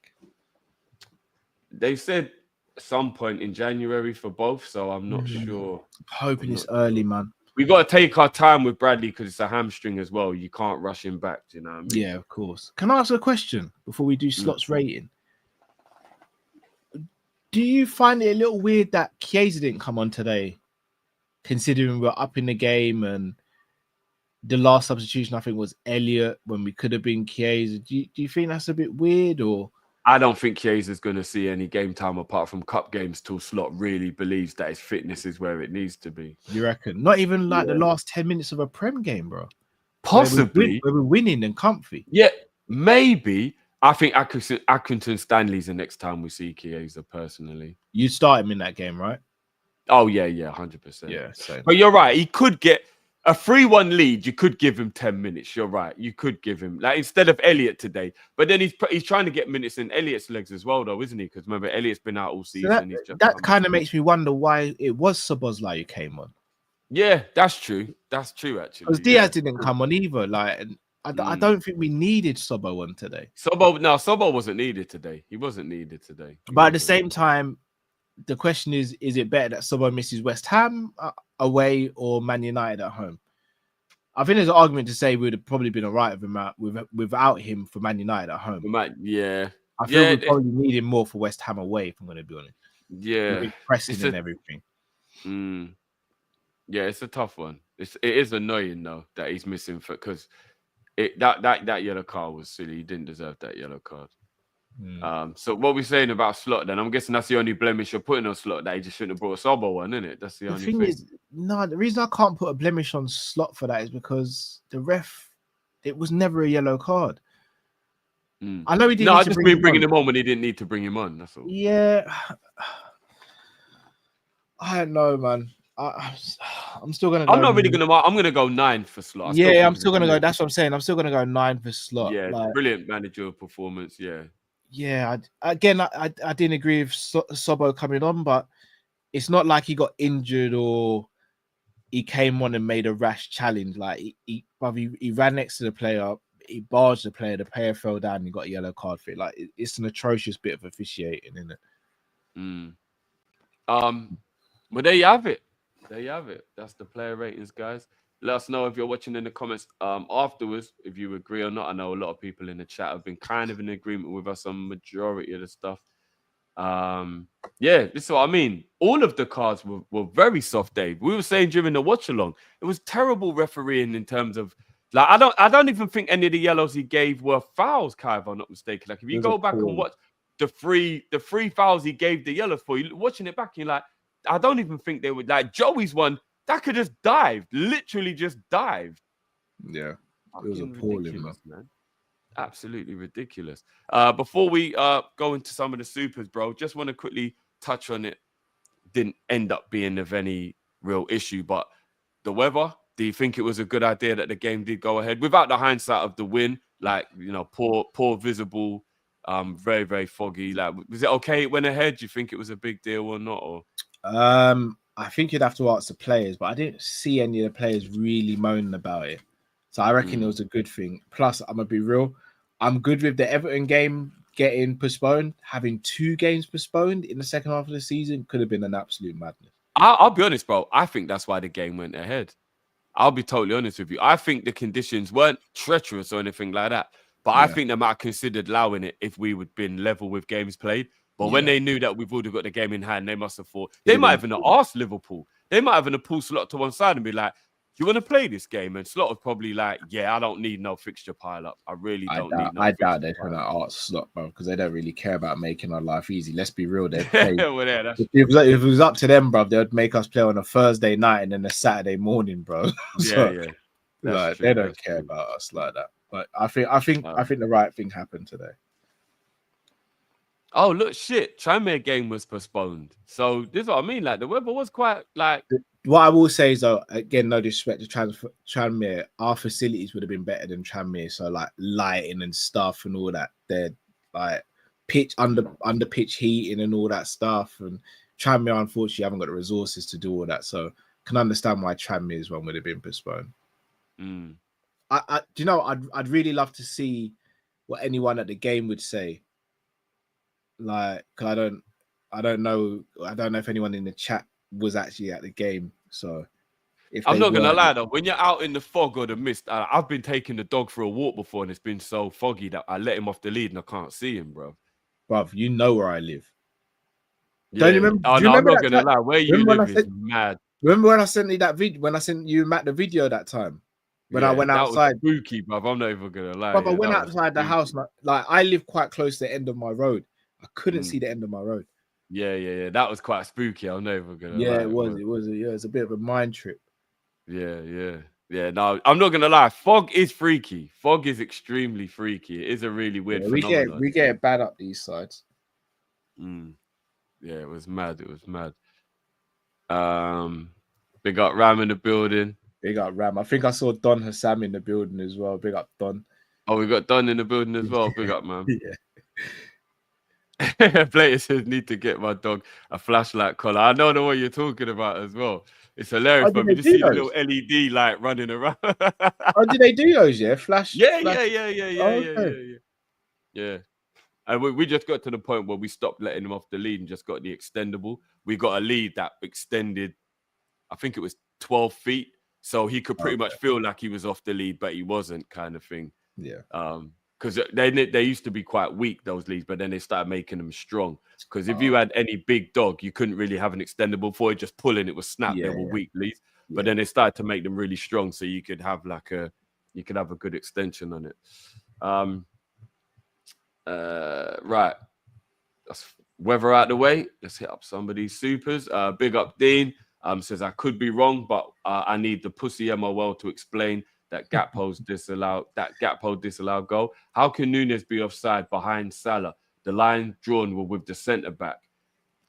C: They said some point in January for both, so I'm not sure.
B: I'm hoping it's early, man.
C: we got to take our time with Bradley because it's a hamstring as well. You can't rush him back. Do you know what I mean?
B: Yeah, of course. Can I ask a question before we do slots rating? Do you find it a little weird that Chiesa didn't come on today, considering we're up in the game and the last substitution I think was Elliot when we could have been Chiesa? Do you think that's a bit weird or?
C: I don't think Chiesa's going to see any game time apart from cup games till Slot really believes that his fitness is where it needs to be.
B: You reckon? Not even like the last 10 minutes of a Prem game, bro.
C: Possibly.
B: Where we're winning and comfy.
C: Yeah, maybe. I think Accrington Stanley's the next time we see Chiesa, personally.
B: You start him in that game, right?
C: Oh, yeah, 100%.
B: Yeah, same.
C: But you're right. He could get a 3-1 lead. You could give him 10 minutes. You're right. You could give him, like, instead of Elliot today. But then he's trying to get minutes in Elliot's legs as well, though, isn't he? Because remember, Elliot's been out all season.
B: So that kind of makes me wonder why it was Szoboszlai who came on.
C: Yeah, that's true. That's true, actually.
B: Because Diaz didn't come on either. Like, I don't think we needed Sobo on today.
C: Sobo wasn't needed today. He wasn't needed today.
B: But at the same time, the question is it better that Sobo misses West Ham away or Man United at home? I think there's an argument to say we would have probably been all right without him for Man United at home.
C: Yeah.
B: I feel we probably need him more for West Ham away, if I'm going to be honest.
C: Yeah.
B: Pressing and everything.
C: Yeah, it's a tough one. It is annoying, though, that he's missing because that yellow card was silly. He didn't deserve that yellow card. So what we're saying about Slot, then I'm guessing that's the only blemish you're putting on Slot, that he just shouldn't have brought a Sobo one, isn't it? That's the only thing.
B: The reason I can't put a blemish on Slot for that is because the ref, it was never a yellow card. I know he didn't.
C: No, I just mean bringing him on when he didn't need to bring him on. That's all.
B: Yeah, I don't know, man. I'm still gonna.
C: I'm not really gonna. I'm gonna go 9 for Slot.
B: I'm still gonna go. That's what I'm saying. I'm still gonna go 9 for Slot.
C: Yeah, brilliant managerial performance. Yeah.
B: I didn't agree with Sobo coming on, but it's not like he got injured or he came on and made a rash challenge. Like he ran next to the player, he barged the player fell down, and he got a yellow card for it. Like it's an atrocious bit of officiating, isn't it?
C: Well, there you have it. That's the player ratings, guys. Let us know if you're watching in the comments afterwards, if you agree or not. I know a lot of people in the chat have been kind of in agreement with us on majority of the stuff. This is what I mean. All of the cards were very soft, Dave. We were saying during the watch along, it was terrible refereeing in terms of, like, I don't even think any of the yellows he gave were fouls, Kai, if I'm not mistaken. Like, if you go back and watch the three fouls he gave the yellows for, you're watching it back, you're like, I don't even think they would, like, Joey's one, that could just dive, literally just dived.
B: Yeah, it was appalling, man.
C: Absolutely ridiculous. Before we go into some of the supers, bro, just want to quickly touch on it. Didn't end up being of any real issue, but the weather, do you think it was a good idea that the game did go ahead without the hindsight of the win? Like, you know, poor visible, very, very foggy. Like, was it okay it went ahead? Do you think it was a big deal or not? Or
B: I think you'd have to ask the players, but I didn't see any of the players really moaning about it. So I reckon it was a good thing. Plus, I'm going to be real, I'm good with the Everton game getting postponed. Having 2 games postponed in the second half of the season could have been an absolute madness.
C: I'll be honest, bro. I think that's why the game went ahead. I'll be totally honest with you. I think the conditions weren't treacherous or anything like that. But I think they might have considered allowing it if we would have been level with games played. But when they knew that we've already got the game in hand, they must have thought, they might even have asked Liverpool. They might have pulled Slot to one side and be like, you want to play this game? And Slot was probably like, I don't need no fixture pile up. I really don't need no
B: I doubt they're going to ask Slot, bro, because they don't really care about making our life easy. Let's be real. If it was up to them, bro, they would make us play on a Thursday night and then a Saturday morning, bro. They don't care about us like that. But I think the right thing happened today.
C: Oh, look, shit. Tranmere game was postponed. So this is what I mean. Like, the weather was quite, like...
B: What I will say is, though, again, no disrespect to Tranmere, our facilities would have been better than Tranmere. So, like, lighting and stuff and all that. They're, like, under pitch heating and all that stuff. And Tranmere, unfortunately, haven't got the resources to do all that. So, can understand why Tranmere's one would have been postponed. Do you know, I'd really love to see what anyone at the game would say. Like, cause I don't know if anyone in the chat was actually at the game, so
C: I'm not gonna lie though, when you're out in the fog or the mist, I've been taking the dog for a walk before, and it's been so foggy that I let him off the lead and I can't see him, bro.
B: Bruv, you know where I live.
C: Yeah.
B: Don't you remember?
C: Oh,
B: Do you
C: no, I'm
B: remember
C: not
B: that
C: gonna
B: time?
C: lie. Where you
B: Remember when
C: live
B: I
C: is
B: said-
C: mad.
B: Remember when I sent you that video? When I sent you Matt the video that time when I went
C: that
B: outside.
C: was spooky, bro. I'm not even gonna lie.
B: But I
C: Yeah,
B: went
C: that was
B: outside the house.
C: spooky.
B: Like I live quite close to the end of my road. I couldn't
C: Mm.
B: see the end of my road.
C: Yeah. That was quite spooky. I'm not even gonna lie.
B: Yeah, it was. Yeah, it's a bit of a mind trip.
C: Yeah. No, I'm not gonna lie. Fog is freaky. Fog is extremely freaky. It is a really weird phenomenon.
B: We get it bad up these sides.
C: Yeah, it was mad. Big up Ram in the building.
B: Big up Ram. I think I saw Don Hassam in the building as well. Big up Don.
C: Oh, we got Don in the building as well. Big up, man.
B: Yeah.
C: Player says need to get my dog a flashlight collar. I know the one you're talking about as well. It's hilarious, but we just see the little LED light running around.
B: Oh, did they do those? Yeah, flash.
C: Yeah. And we just got to the point where we stopped letting him off the lead and just got the extendable. We got a lead that extended, I think it was 12 feet. So he could pretty much feel like he was off the lead, but he wasn't, kind of thing.
B: Yeah.
C: Because they used to be quite weak, those leads, but then they started making them strong. Because if you had any big dog, you couldn't really have an extendable before it just pulling, it was snap. They were weak leads. Yeah. But then they started to make them really strong, so you could have a good extension on it. Right. That's weather out the way. Let's hit up some of these supers. Big up Dean. Says I could be wrong, but I need the pussy MOL to explain that Gakpo's disallowed goal. How can Nunes be offside behind Salah? The line drawn were with the centre back.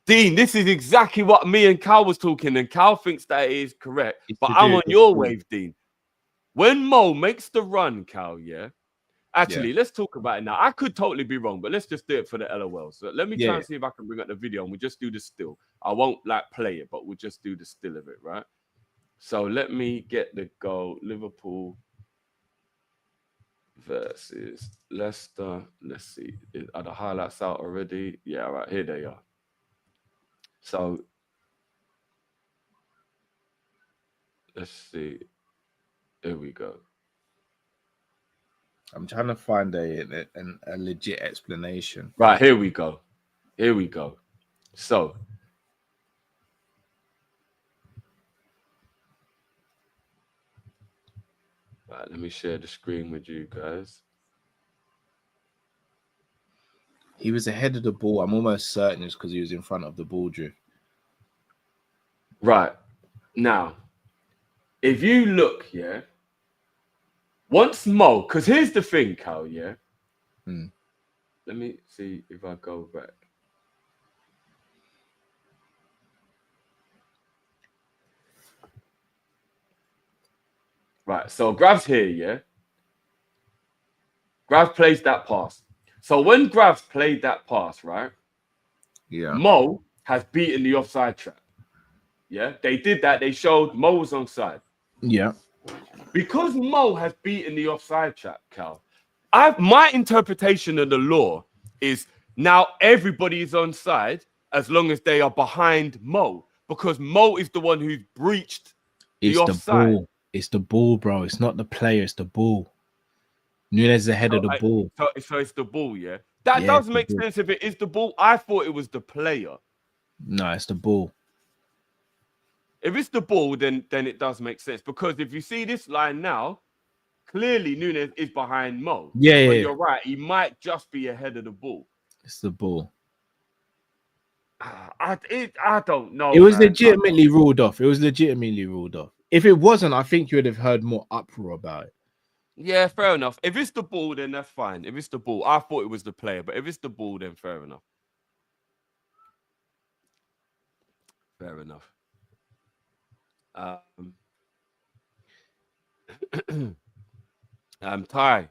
C: Dean, this is exactly what me and Cal was talking, and Cal thinks that it is correct. But I'm on your wave, Dean. When Mo makes the run, Cal, actually, let's talk about it now. I could totally be wrong, but let's just do it for the LOL. So let me try and see if I can bring up the video, and we'll just do the still. I won't play it, but we'll just do the still of it, right? So let me get the goal. Liverpool versus Leicester. Let's see. Are the highlights out already? Yeah, all right. Here they are. So let's see. Here we go.
B: I'm trying to find a legit explanation.
C: Right, here we go. So right, let me share the screen with you guys.
B: He was ahead of the ball. I'm almost certain it's because he was in front of the ball drift.
C: Right. Now, if you look, once Mo, because here's the thing, Cal, Let me see if I go back. Right, so Grav's here, Grav plays that pass. So when Grav's played that pass, right?
B: Yeah.
C: Mo has beaten the offside trap. Yeah, they did that. They showed Mo was onside.
B: Yeah.
C: Because Mo has beaten the offside trap, Cal, my interpretation of the law is now everybody is onside as long as they are behind Mo, because Mo is the one who's breached the offside.
B: Ball. It's the ball, bro. It's not the player. It's the ball. Nunes is ahead of the ball.
C: So it's the ball, yeah? That does make sense if it is the ball. I thought it was the player.
B: No, it's the ball.
C: If it's the ball, then it does make sense. Because if you see this line now, clearly Nunes is behind Mo.
B: Yeah,
C: but you're right. He might just be ahead of the ball.
B: It's the ball.
C: I don't know.
B: It was legitimately ruled off. If it wasn't, I think you would have heard more uproar about it.
C: Yeah, fair enough. If it's the ball, then that's fine. If it's the ball, I thought it was the player. But if it's the ball, then fair enough. Fair enough. Ty,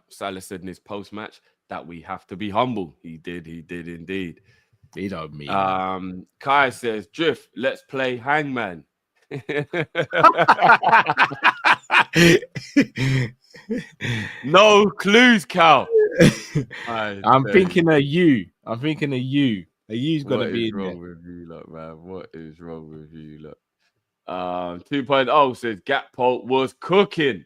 C: Salah said in his post-match that we have to be humble. He did indeed.
B: He don't mean
C: Kai says, Drift, let's play Hangman. No clues, Cal.
B: I'm thinking of you. A U's got to be in
C: wrong
B: there.
C: with you, look, man? What is wrong with you, look? 2.0 says Gakpo was cooking.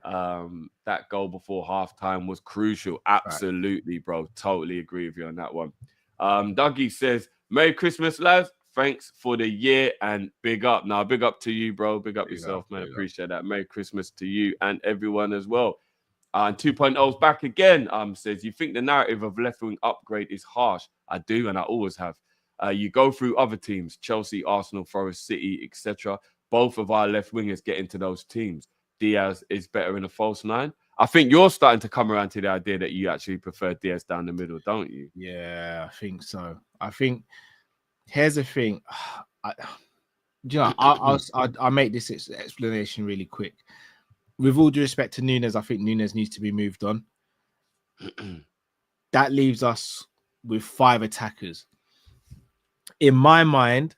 C: That goal before halftime was crucial. Absolutely, bro. Totally agree with you on that one. Dougie says, Merry Christmas, lads. Thanks for the year and big up. Now, big up to you, bro. Big up yourself, man. Appreciate that. Merry Christmas to you and everyone as well. And 2.0's back again. Says, you think the narrative of left wing upgrade is harsh? I do, and I always have. You go through other teams, Chelsea, Arsenal, Forest City, etc. Both of our left wingers get into those teams. Diaz is better in a false nine. I think you're starting to come around to the idea that you actually prefer Diaz down the middle, don't you?
B: Yeah, I think so. I think here's the thing. I'll make this explanation really quick. With all due respect to Nunes, I think Nunes needs to be moved on. That leaves us with 5 attackers. In my mind,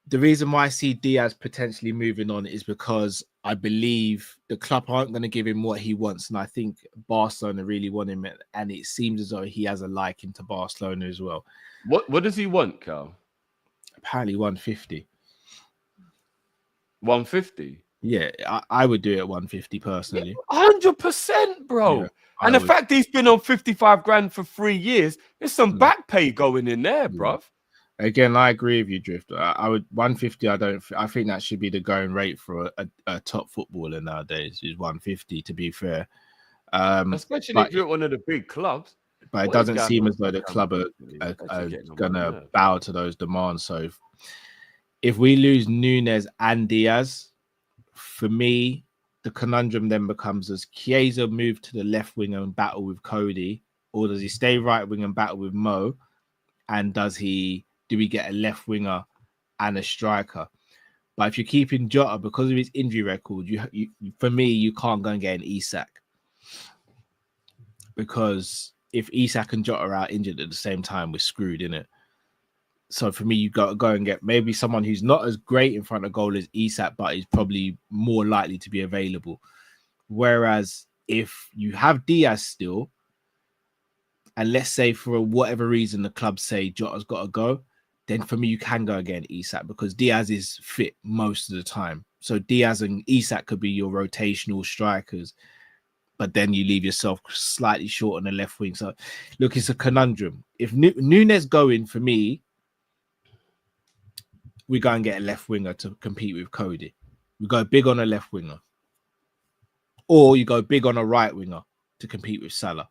B: the reason why I see Diaz potentially moving on is because I believe the club aren't going to give him what he wants. And I think Barcelona really want him. And it seems as though he has a liking to Barcelona as well.
C: What does he want, Carl?
B: Apparently 150.
C: 150?
B: Yeah, I would do it at 150 personally.
C: 100%, bro. Yeah, and the fact he's been on 55 grand for 3 years, there's some back pay going in there, bruv.
B: Again, I agree with you, Drift. I would 150. I think that should be the going rate for a top footballer nowadays. Is 150, to be fair.
C: Especially if you're at one of the big clubs.
B: But it doesn't seem as though the club are gonna bow to those demands. So if we lose Nunes and Diaz, for me, the conundrum then becomes: does Chiesa move to the left wing and battle with Cody, or does he stay right wing and battle with Mo? And do we get a left winger and a striker? But if you're keeping Jota, because of his injury record, for me, you can't go and get an Isak. Because if Isak and Jota are out injured at the same time, we're screwed, innit? So for me, you got to go and get maybe someone who's not as great in front of goal as Isak, but is probably more likely to be available. Whereas if you have Diaz still, and let's say for whatever reason the club say Jota's got to go, then for me, you can go again Isak, because Diaz is fit most of the time. So Diaz and Isak could be your rotational strikers, but then you leave yourself slightly short on the left wing. So look, it's a conundrum. If Nunes going, for me, we go and get a left winger to compete with Cody. We go big on a left winger. Or you go big on a right winger to compete with Salah.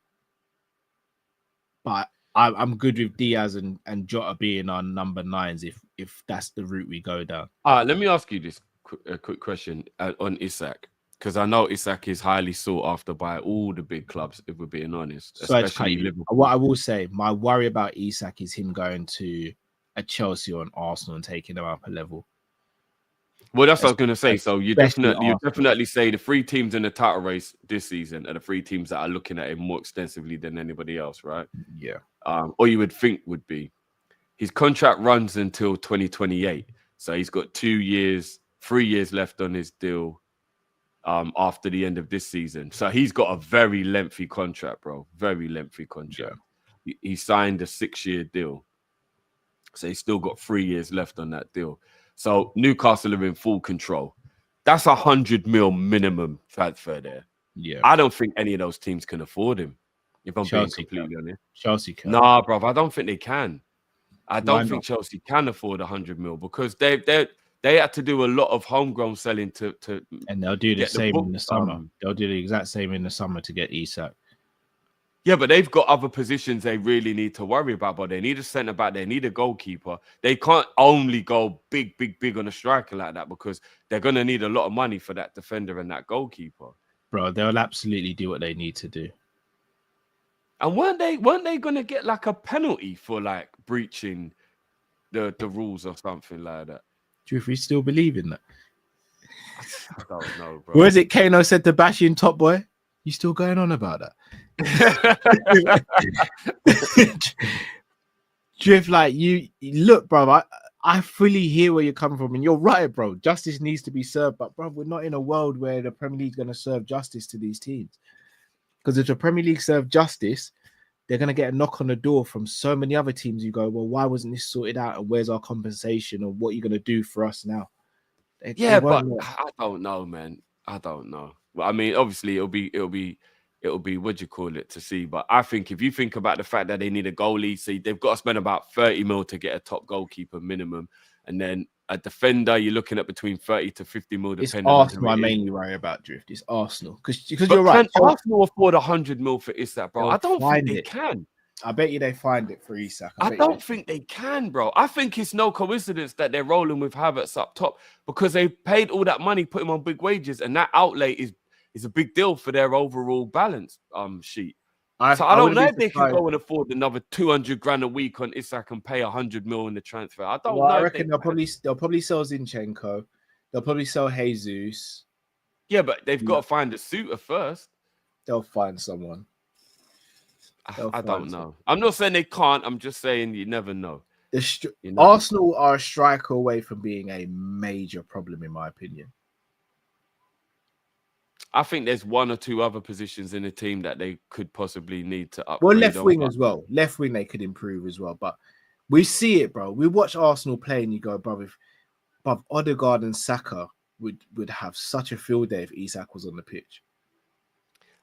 B: But I'm good with Diaz and Jota being our number 9s if that's the route we go down.
C: Let me ask you this quick question on Isak, because I know Isak is highly sought after by all the big clubs, if we're being honest. Especially Liverpool.
B: What I will say, my worry about Isak is him going to a Chelsea or an Arsenal and taking them up a level.
C: Well, that's what I was going to say. So you definitely say the 3 teams in the title race this season are the 3 teams that are looking at him more extensively than anybody else, right?
B: Yeah.
C: Or you would think would be. His contract runs until 2028. So he's got 3 years left on his deal after the end of this season. So he's got a very lengthy contract, bro. Very lengthy contract. Yeah. He signed a 6-year deal. So he's still got 3 years left on that deal. So Newcastle are in full control. That's 100 mil minimum transfer there.
B: Yeah.
C: I don't think any of those teams can afford him, if I'm being completely honest.
B: Chelsea can.
C: Nah, bro, I don't think they can. I don't think Chelsea can afford 100 mil because they had to do a lot of homegrown selling to
B: and they'll do the same in the summer. They'll do the exact same in the summer to get Isak.
C: Yeah, but they've got other positions they really need to worry about. But they need a centre back. They need a goalkeeper. They can't only go big on a striker like that because they're going to need a lot of money for that defender and that goalkeeper.
B: Bro, they'll absolutely do what they need to do.
C: And weren't they going to get like a penalty for like breaching the rules or something like that?
B: Do you still believe in that?
C: I don't know, bro.
B: Where is it? Kano said to bash in Top Boy. You still going on about that? Drift, like you look, bro. I fully hear where you're coming from, and you're right, bro. Justice needs to be served, but bro, we're not in a world where the Premier League's going to serve justice to these teams. Because if the Premier League served justice, they're going to get a knock on the door from so many other teams. You go, well, why wasn't this sorted out? And where's our compensation? Or what are you going to do for us now? They
C: but
B: won't
C: I don't know, man. I don't know. Well, I mean, obviously, it'll be what do you call it to see. But I think if you think about the fact that they need a goalie, see, they've got to spend about 30 mil to get a top goalkeeper minimum, and then a defender, you're looking at between 30 to 50 mil,
B: It's
C: depending on
B: Arsenal
C: who
B: I
C: it is.
B: mainly worry about, Drift. It's Arsenal. Because
C: But
B: you're right.
C: can Arsenal afford 100 mil for Isak, bro?
B: They'll
C: I don't think
B: find
C: they
B: it.
C: can.
B: I bet you they find it for Isak.
C: I don't think they can, bro. I think it's no coincidence that they're rolling with Havertz up top because they paid all that money, put him on big wages, and that outlay is a big deal for their overall balance sheet. So I don't know if they can go and afford another 200 grand a week on Isak and pay 100 mil in the transfer. I don't know.
B: I reckon they'll probably sell Zinchenko. They'll probably sell Jesus.
C: Yeah, but they've got to find a suitor first.
B: They'll find someone.
C: I don't know. I'm not saying they can't. I'm just saying you never know.
B: Arsenal are a striker away from being a major problem, in my opinion.
C: I think there's one or two other positions in the team that they could possibly need to upgrade.
B: Well, left wing as well. Left wing they could improve as well. But we see it, bro. We watch Arsenal play and you go, bro, if Odegaard and Saka would have such a field day if Isak was on the pitch.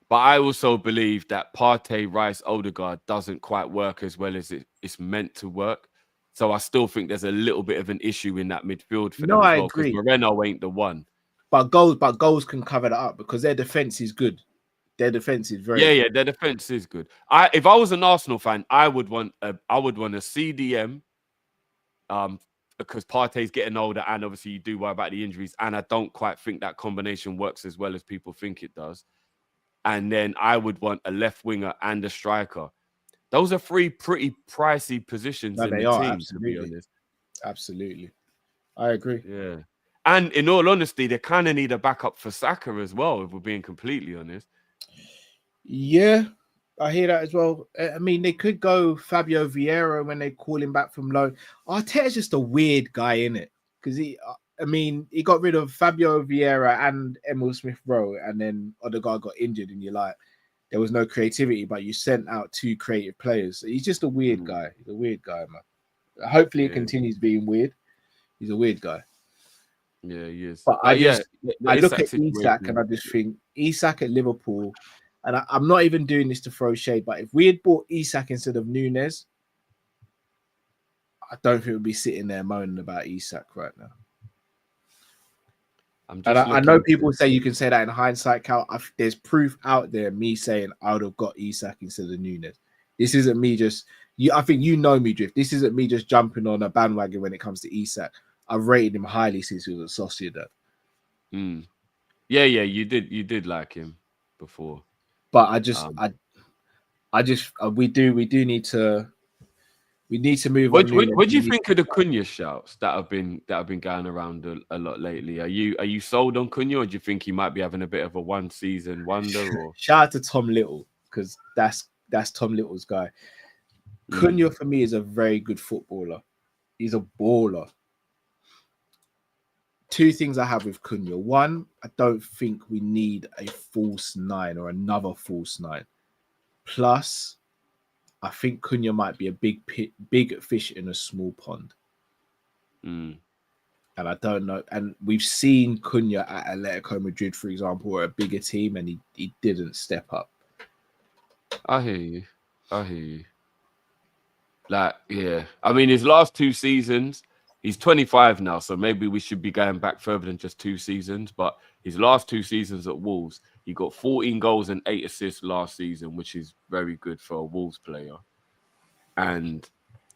C: But I also believe that Partey, Rice, Odegaard doesn't quite work as well as it's meant to work. So I still think there's a little bit of an issue in that midfield for them as well.
B: Agree.
C: Because Moreno ain't the one.
B: But goals can cover that up because their defense is good. Their defense is very
C: good. Their defense is good. If I was an Arsenal fan, I would want a CDM. Because Partey's getting older, and obviously you do worry about the injuries, and I don't quite think that combination works as well as people think it does. And then I would want a left winger and a striker. Those are three pretty pricey positions in the team,
B: absolutely.
C: to be honest.
B: Absolutely. I agree.
C: Yeah. And in all honesty, they kind of need a backup for Saka as well, if we're being completely honest.
B: Yeah, I hear that as well. I mean, they could go Fabio Vieira when they call him back from loan. Arteta's just a weird guy, innit? Because he got rid of Fabio Vieira and Emil Smith-Rowe, and then Odegaard got injured, and you're like, there was no creativity, but you sent out two creative players. So he's just a weird guy. He's a weird guy, man. Hopefully he continues being weird. He's a weird guy.
C: Yeah, he is.
B: But I look at Isak and I just think Isak at Liverpool, and I'm not even doing this to throw shade, but if we had bought Isak instead of Nunes, I don't think we'd be sitting there moaning about Isak right now. I know people say you can say that in hindsight, Cal. There's proof out there, me saying I would have got Isak instead of Nunes. This isn't me just... I think you know me, Drift. This isn't me just jumping on a bandwagon when it comes to Isak. I've rated him highly since he was at Sociedad.
C: Yeah, you did like him before.
B: But we do need to move on.
C: What do you think of the Cunha shouts that have been going around a lot lately? Are you sold on Cunha, or do you think he might be having a bit of a one season wonder? Or
B: shout out to Tom Little, because that's Tom Little's guy. Cunha for me is a very good footballer. He's a baller. Two things I have with Cunha. One, I don't think we need a false nine or another false nine. Plus, I think Cunha might be a big fish in a small pond. And I don't know. And we've seen Cunha at Atletico Madrid, for example, or a bigger team, and he didn't step up.
C: I hear you. Like, yeah. I mean, his last two seasons, he's 25 now, so maybe we should be going back further than just 2 seasons. But his last 2 seasons at Wolves, he got 14 goals and 8 assists last season, which is very good for a Wolves player. And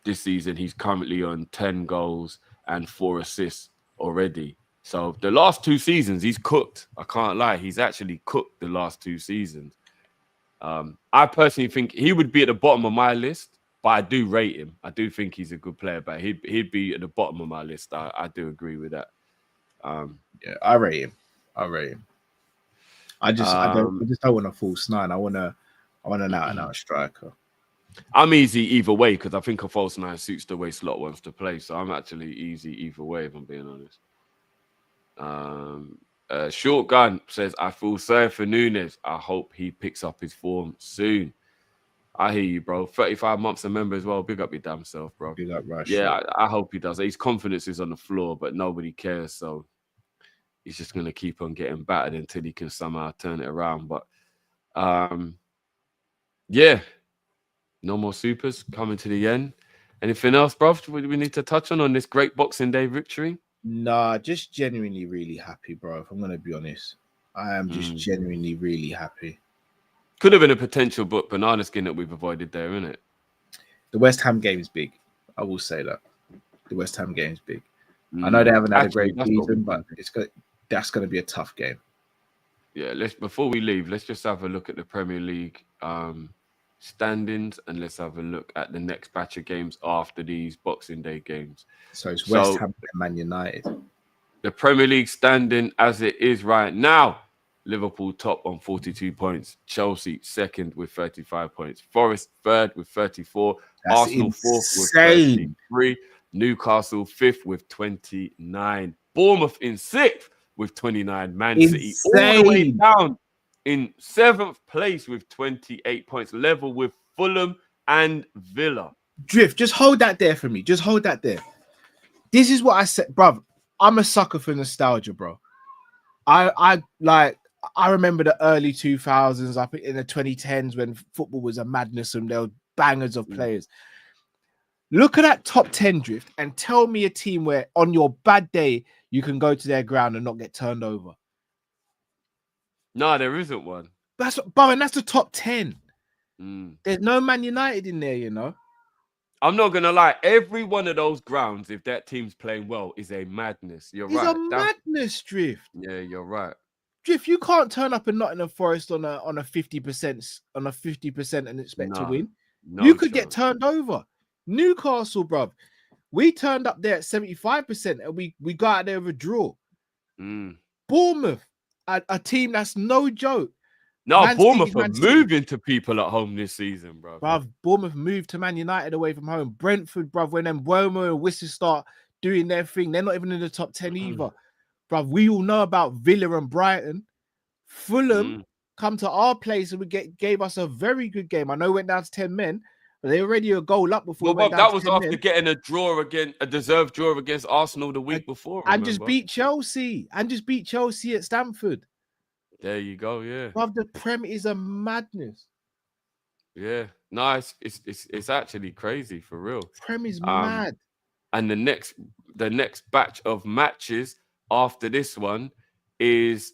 C: this season, he's currently on 10 goals and 4 assists already. So the last 2 seasons, he's cooked. I can't lie. He's actually cooked the last 2 seasons. I personally think he would be at the bottom of my list, but I do rate him. I do think he's a good player, but he'd be at the bottom of my list. I do agree with that.
B: Yeah, I rate him. I just don't want a false nine. I want an out-and-out striker.
C: I'm easy either way because I think a false nine suits the way Slot wants to play. So I'm actually easy either way, if I'm being honest. Short Gun says, I feel sorry for Nunes. I hope he picks up his form soon. I hear you, bro. 35 months a member as well. Big up your damn self, bro.
B: Big up, Rush.
C: Yeah, I hope he does. His confidence is on the floor, but nobody cares. So he's just going to keep on getting battered until he can somehow turn it around. But yeah, no more supers coming to the end. Anything else, bro? We need to touch on this great Boxing Day victory?
B: Nah, just genuinely really happy, bro. If I'm going to be honest, I am just genuinely really happy.
C: Could have been a potential banana skin that we've avoided there, isn't it?
B: The West Ham game is big. I will say that. The West Ham game is big. I know they haven't had a great season, but that's going to be a tough game.
C: Yeah, before we leave, let's just have a look at the Premier League standings, and let's have a look at the next batch of games after these Boxing Day games.
B: So it's West Ham and Man United.
C: The Premier League standing as it is right now: Liverpool top on 42 points, Chelsea second with 35 points, Forest third with 34,
B: That's
C: Arsenal
B: insane.
C: fourth with 33, Newcastle fifth with 29, Bournemouth in sixth with 29, Man City all the way down in seventh place with 28 points, level with Fulham and Villa.
B: Drift, just hold that there for me. Just hold that there. This is what I said, bro. I'm a sucker for nostalgia, bro. I remember the early 2000s, I think in the 2010s when football was a madness and there were bangers of players. Look at that top 10, Drift, and tell me a team where on your bad day you can go to their ground and not get turned over.
C: No, there isn't one.
B: That's the top 10. There's no Man United in there, you know.
C: I'm not gonna lie. Every one of those grounds, if that team's playing well, is a madness. You're right.
B: It's a madness, Drift.
C: Yeah, you're right.
B: Drift, you can't turn up in Nottingham Forest on a 50% and expect to win.
C: No,
B: you could get turned over. Newcastle, bruv. We turned up there at 75% and we got out there with a draw. Bournemouth, a team that's no joke.
C: No, Bournemouth are moving to people at home this season, bro.
B: Bruv, Bournemouth moved to Man United away from home. Brentford, bruv, when them Womo and Whistle start doing their thing, they're not even in the top 10 either. Bruv, we all know about Villa and Brighton. Fulham come to our place and gave us a very good game. I know it went down to 10 men, but they already a goal up before.
C: Well, that was after getting a deserved draw against Arsenal the week before.
B: And just beat Chelsea. And just beat Chelsea at Stamford.
C: There you go, yeah.
B: Bruv, the Prem is a madness.
C: Yeah, no, it's actually crazy for real.
B: Prem is mad.
C: And the next batch of matches after this one is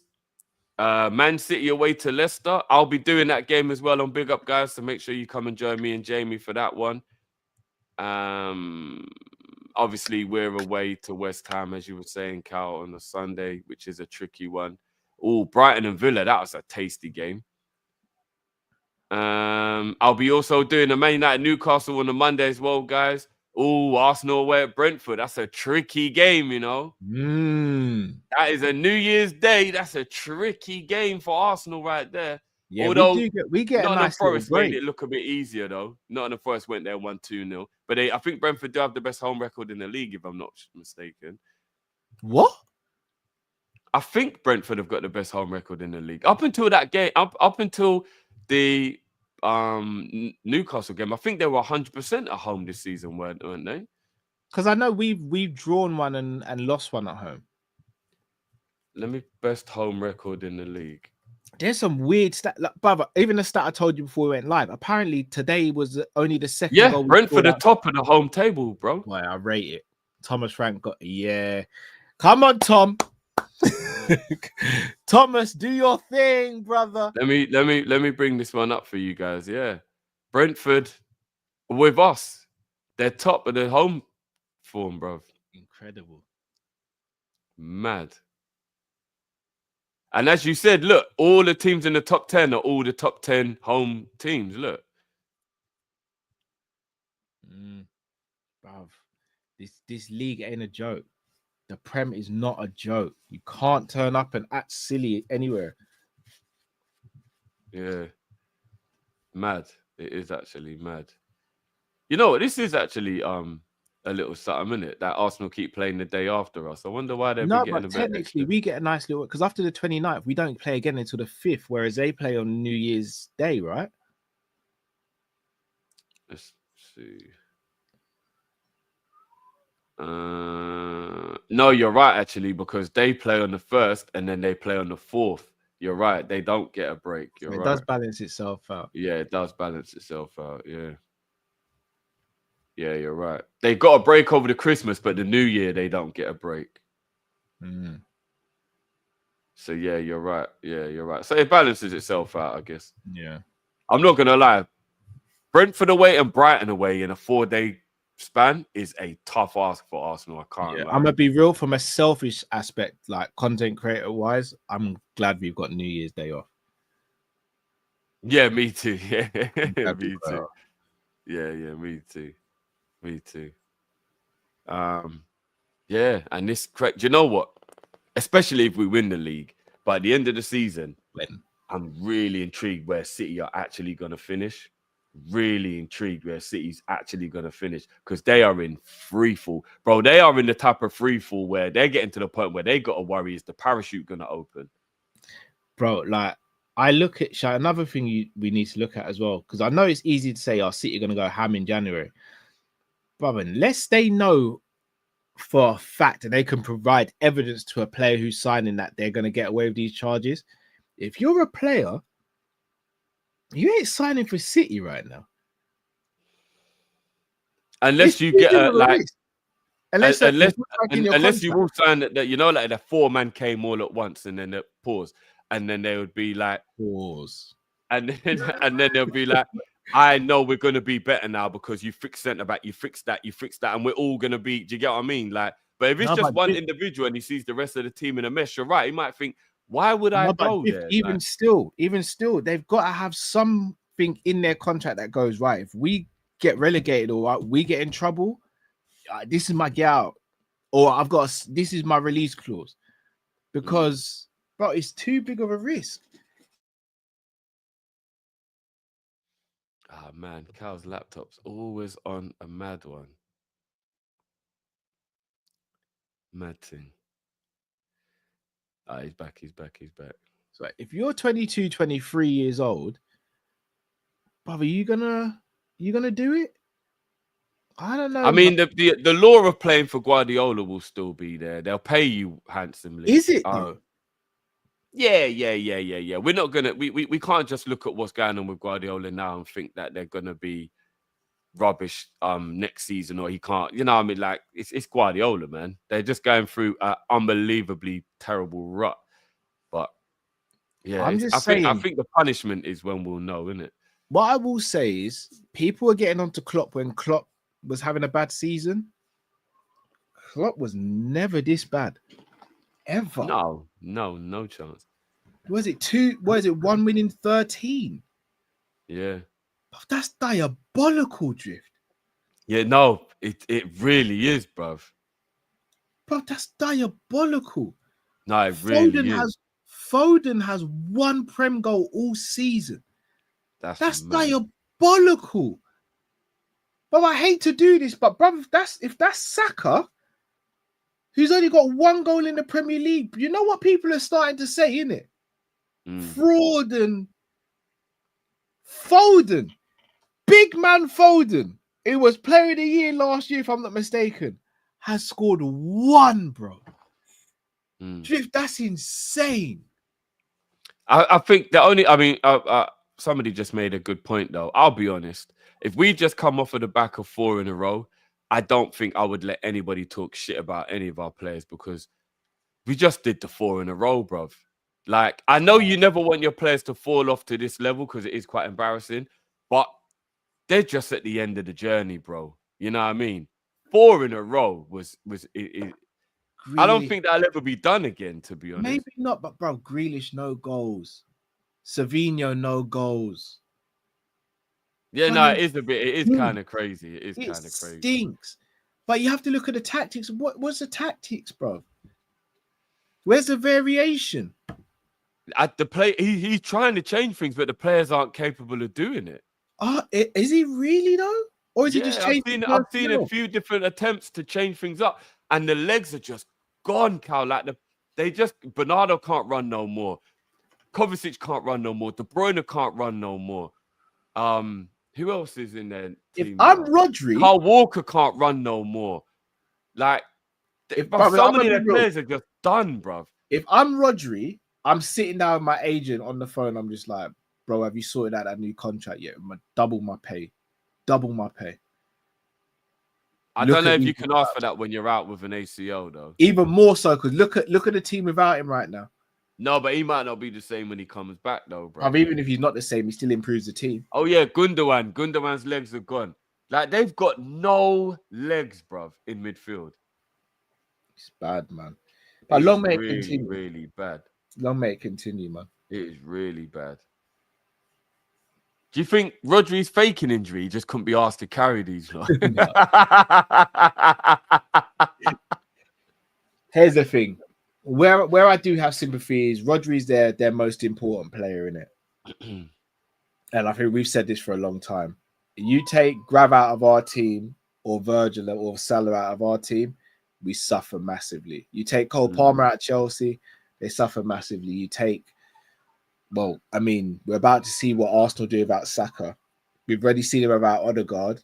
C: Man City away to Leicester. I'll be doing that game as well on Big Up, guys, so make sure you come and join me and Jamie for that one. Obviously, we're away to West Ham, as you were saying, Cal, on a Sunday, which is a tricky one. Oh, Brighton and Villa, that was a tasty game. I'll be also doing the Man United Newcastle on the Monday as well, guys. Oh, Arsenal away at Brentford. That's a tricky game, you know. That is a New Year's Day. That's a tricky game for Arsenal right there.
B: Yeah,
C: although
B: we get a nice
C: Forest
B: break.
C: made it look a bit easier, though. Nottingham Forest went there 1-2-0. But I think Brentford do have the best home record in the league, if I'm not mistaken.
B: What?
C: I think Brentford have got the best home record in the league. Up until that game, up until the Newcastle game, I think they were 100% at home this season, weren't they?
B: Because I know we've drawn one and lost one at home.
C: Let me best home record in the league.
B: There's some weird stat, brother. Even the stat I told you before we went live. Apparently today was only the second.
C: Yeah,
B: goal
C: Brentford are top of the home table, bro.
B: Boy, I rate it. Thomas Frank got Come on, Tom. Thomas, do your thing, brother.
C: Let me bring this one up for you guys. Yeah, Brentford with us. They're top of the home form, bro.
B: Incredible.
C: Mad. And as you said, look, all the teams in the top 10 are all the top 10 home teams. Look.
B: Bruv, this league ain't a joke. The Prem is not a joke. You can't turn up and act silly anywhere.
C: Yeah. Mad. It is actually mad. You know, this is actually a little something, isn't it? That Arsenal keep playing the day after us. I wonder why they're getting a bit
B: technically we get a nice little, because after the 29th, we don't play again until the 5th, whereas they play on New Year's Day, right?
C: Let's see. No, you're right, actually, because they play on the 1st and then they play on the 4th. You're right. They don't get a break. You're
B: It
C: right.
B: does balance itself out.
C: Yeah, it does balance itself out. Yeah. Yeah, you're right. They got a break over the Christmas, but the New Year, they don't get a break.
B: Mm.
C: So, yeah, you're right. Yeah, you're right. So it balances itself out, I guess.
B: Yeah.
C: I'm not going to lie. Brentford away and Brighton away in a 4-day span is a tough ask for Arsenal. I can't lie.
B: I'm gonna be real from a selfish aspect, like content creator wise. I'm glad we've got New Year's Day off.
C: Yeah, me too. Yeah, me too.
B: Off.
C: Yeah, me too. Me too. Yeah, and this correct. Do you know what? Especially if we win the league, but at the end of the season, I'm really intrigued where City are actually going to finish. Really intrigued where City's actually going to finish because they are in free fall, bro. They are in the type of free fall where they're getting to the point where they got to worry: is the parachute going to open,
B: bro? Like I look at another thing we need to look at as well, because I know it's easy to say, "Our City are going to go ham in January," but unless they know for a fact and they can provide evidence to a player who's signing that they're going to get away with these charges, if you're a player, you ain't signing for City right now.
C: unless you get unless you will sign that you know, like the 4-man came all at once and then the pause, and then they would be like
B: pause,
C: and then they'll be like, I know we're gonna be better now because you fixed centre back, you fixed that, and we're all gonna be. Do you get what I mean? Like, but if it's just one individual and he sees the rest of the team in a mess, you're right. He might think, why would I go there?
B: Even still, they've got to have something in their contract that goes right. If we get relegated or we get in trouble, this is my get out, or this is my release clause, because bro, it's too big of a risk.
C: Oh man, Cal's laptop's always on a mad one. Mad thing. He's back.
B: So if you're 22, 23 years old, brother, you gonna do it? I don't know.
C: I mean, the law of playing for Guardiola will still be there. They'll pay you handsomely.
B: Is it though?
C: Yeah. We're not gonna we can't just look at what's going on with Guardiola now and think that they're gonna be rubbish next season, or he can't. You know what I mean? Like it's Guardiola, man. They're just going through an unbelievably terrible rut. But yeah, I think the punishment is when we'll know, isn't it?
B: What I will say is people are getting onto Klopp when Klopp was having a bad season. Klopp was never this bad. Ever.
C: No chance.
B: Was it 1 win in 13?
C: Yeah.
B: That's diabolical, Drift.
C: Yeah, no, it really is, bruv.
B: Bro, that's diabolical.
C: No, it really is.
B: Foden has 1 Prem goal all season. That's
C: mad.
B: diabolical. But I hate to do this, but brother, if that's Saka, who's only got 1 goal in the Premier League, you know what people are starting to say, innit? Fraud and Foden. Big man Foden, it was player of the year last year, if I'm not mistaken, has scored 1, bro. Drift, that's insane.
C: I think somebody just made a good point, though. I'll be honest. If we just come off of the back of 4 in a row, I don't think I would let anybody talk shit about any of our players because we just did the 4 in a row, bruv. Like, I know you never want your players to fall off to this level because it is quite embarrassing, but they're just at the end of the journey, bro. You know what I mean? 4 in a row was I don't think that'll ever be done again, to be honest.
B: Maybe not, but bro, Grealish, no goals. Savinho, no goals.
C: Yeah, no, it is kind of crazy. It is kind of crazy.
B: Stinks. But you have to look at the tactics. What's the tactics, bro? Where's the variation?
C: At the play, he's trying to change things, but the players aren't capable of doing it.
B: Is he really though? Or is he just changing?
C: I've seen a few different attempts to change things up, and the legs are just gone, Cal. Like Bernardo can't run no more. Kovacic can't run no more. De Bruyne can't run no more. Who else is in their
B: If
C: team?
B: I'm
C: bro?
B: Rodri,
C: Carl Walker can't run no more. Like,
B: brother,
C: so
B: I'm
C: many
B: gonna
C: of
B: be
C: the
B: real.
C: players are just done, bruv.
B: If I'm Rodri, I'm sitting down with my agent on the phone. I'm just like, bro, have you sorted out that new contract yet? I'm gonna double my pay.
C: I
B: Look
C: don't know
B: at
C: if
B: these
C: you can ask for that when you're out with an ACL, though.
B: Even more so, because look at the team without him right now.
C: No, but he might not be the same when he comes back, though, bro.
B: Even if he's not the same, he still improves the team.
C: Oh, yeah, Gundogan. Gundogan's legs are gone. Like, they've got no legs, bruv, in midfield.
B: It's bad, man. But long may it continue.
C: Really bad.
B: Long may it continue, man.
C: It is really bad. Do you think Rodri's faking injury? He just couldn't be asked to carry these.
B: Here's the thing. Where I do have sympathy is Rodri's their most important player in it. And I think we've said this for a long time. You take Grav out of our team or Virgil or Salah out of our team, we suffer massively. You take Cole Palmer out of Chelsea, they suffer massively. You take, well, I mean, we're about to see what Arsenal do about Saka. We've already seen him about Odegaard.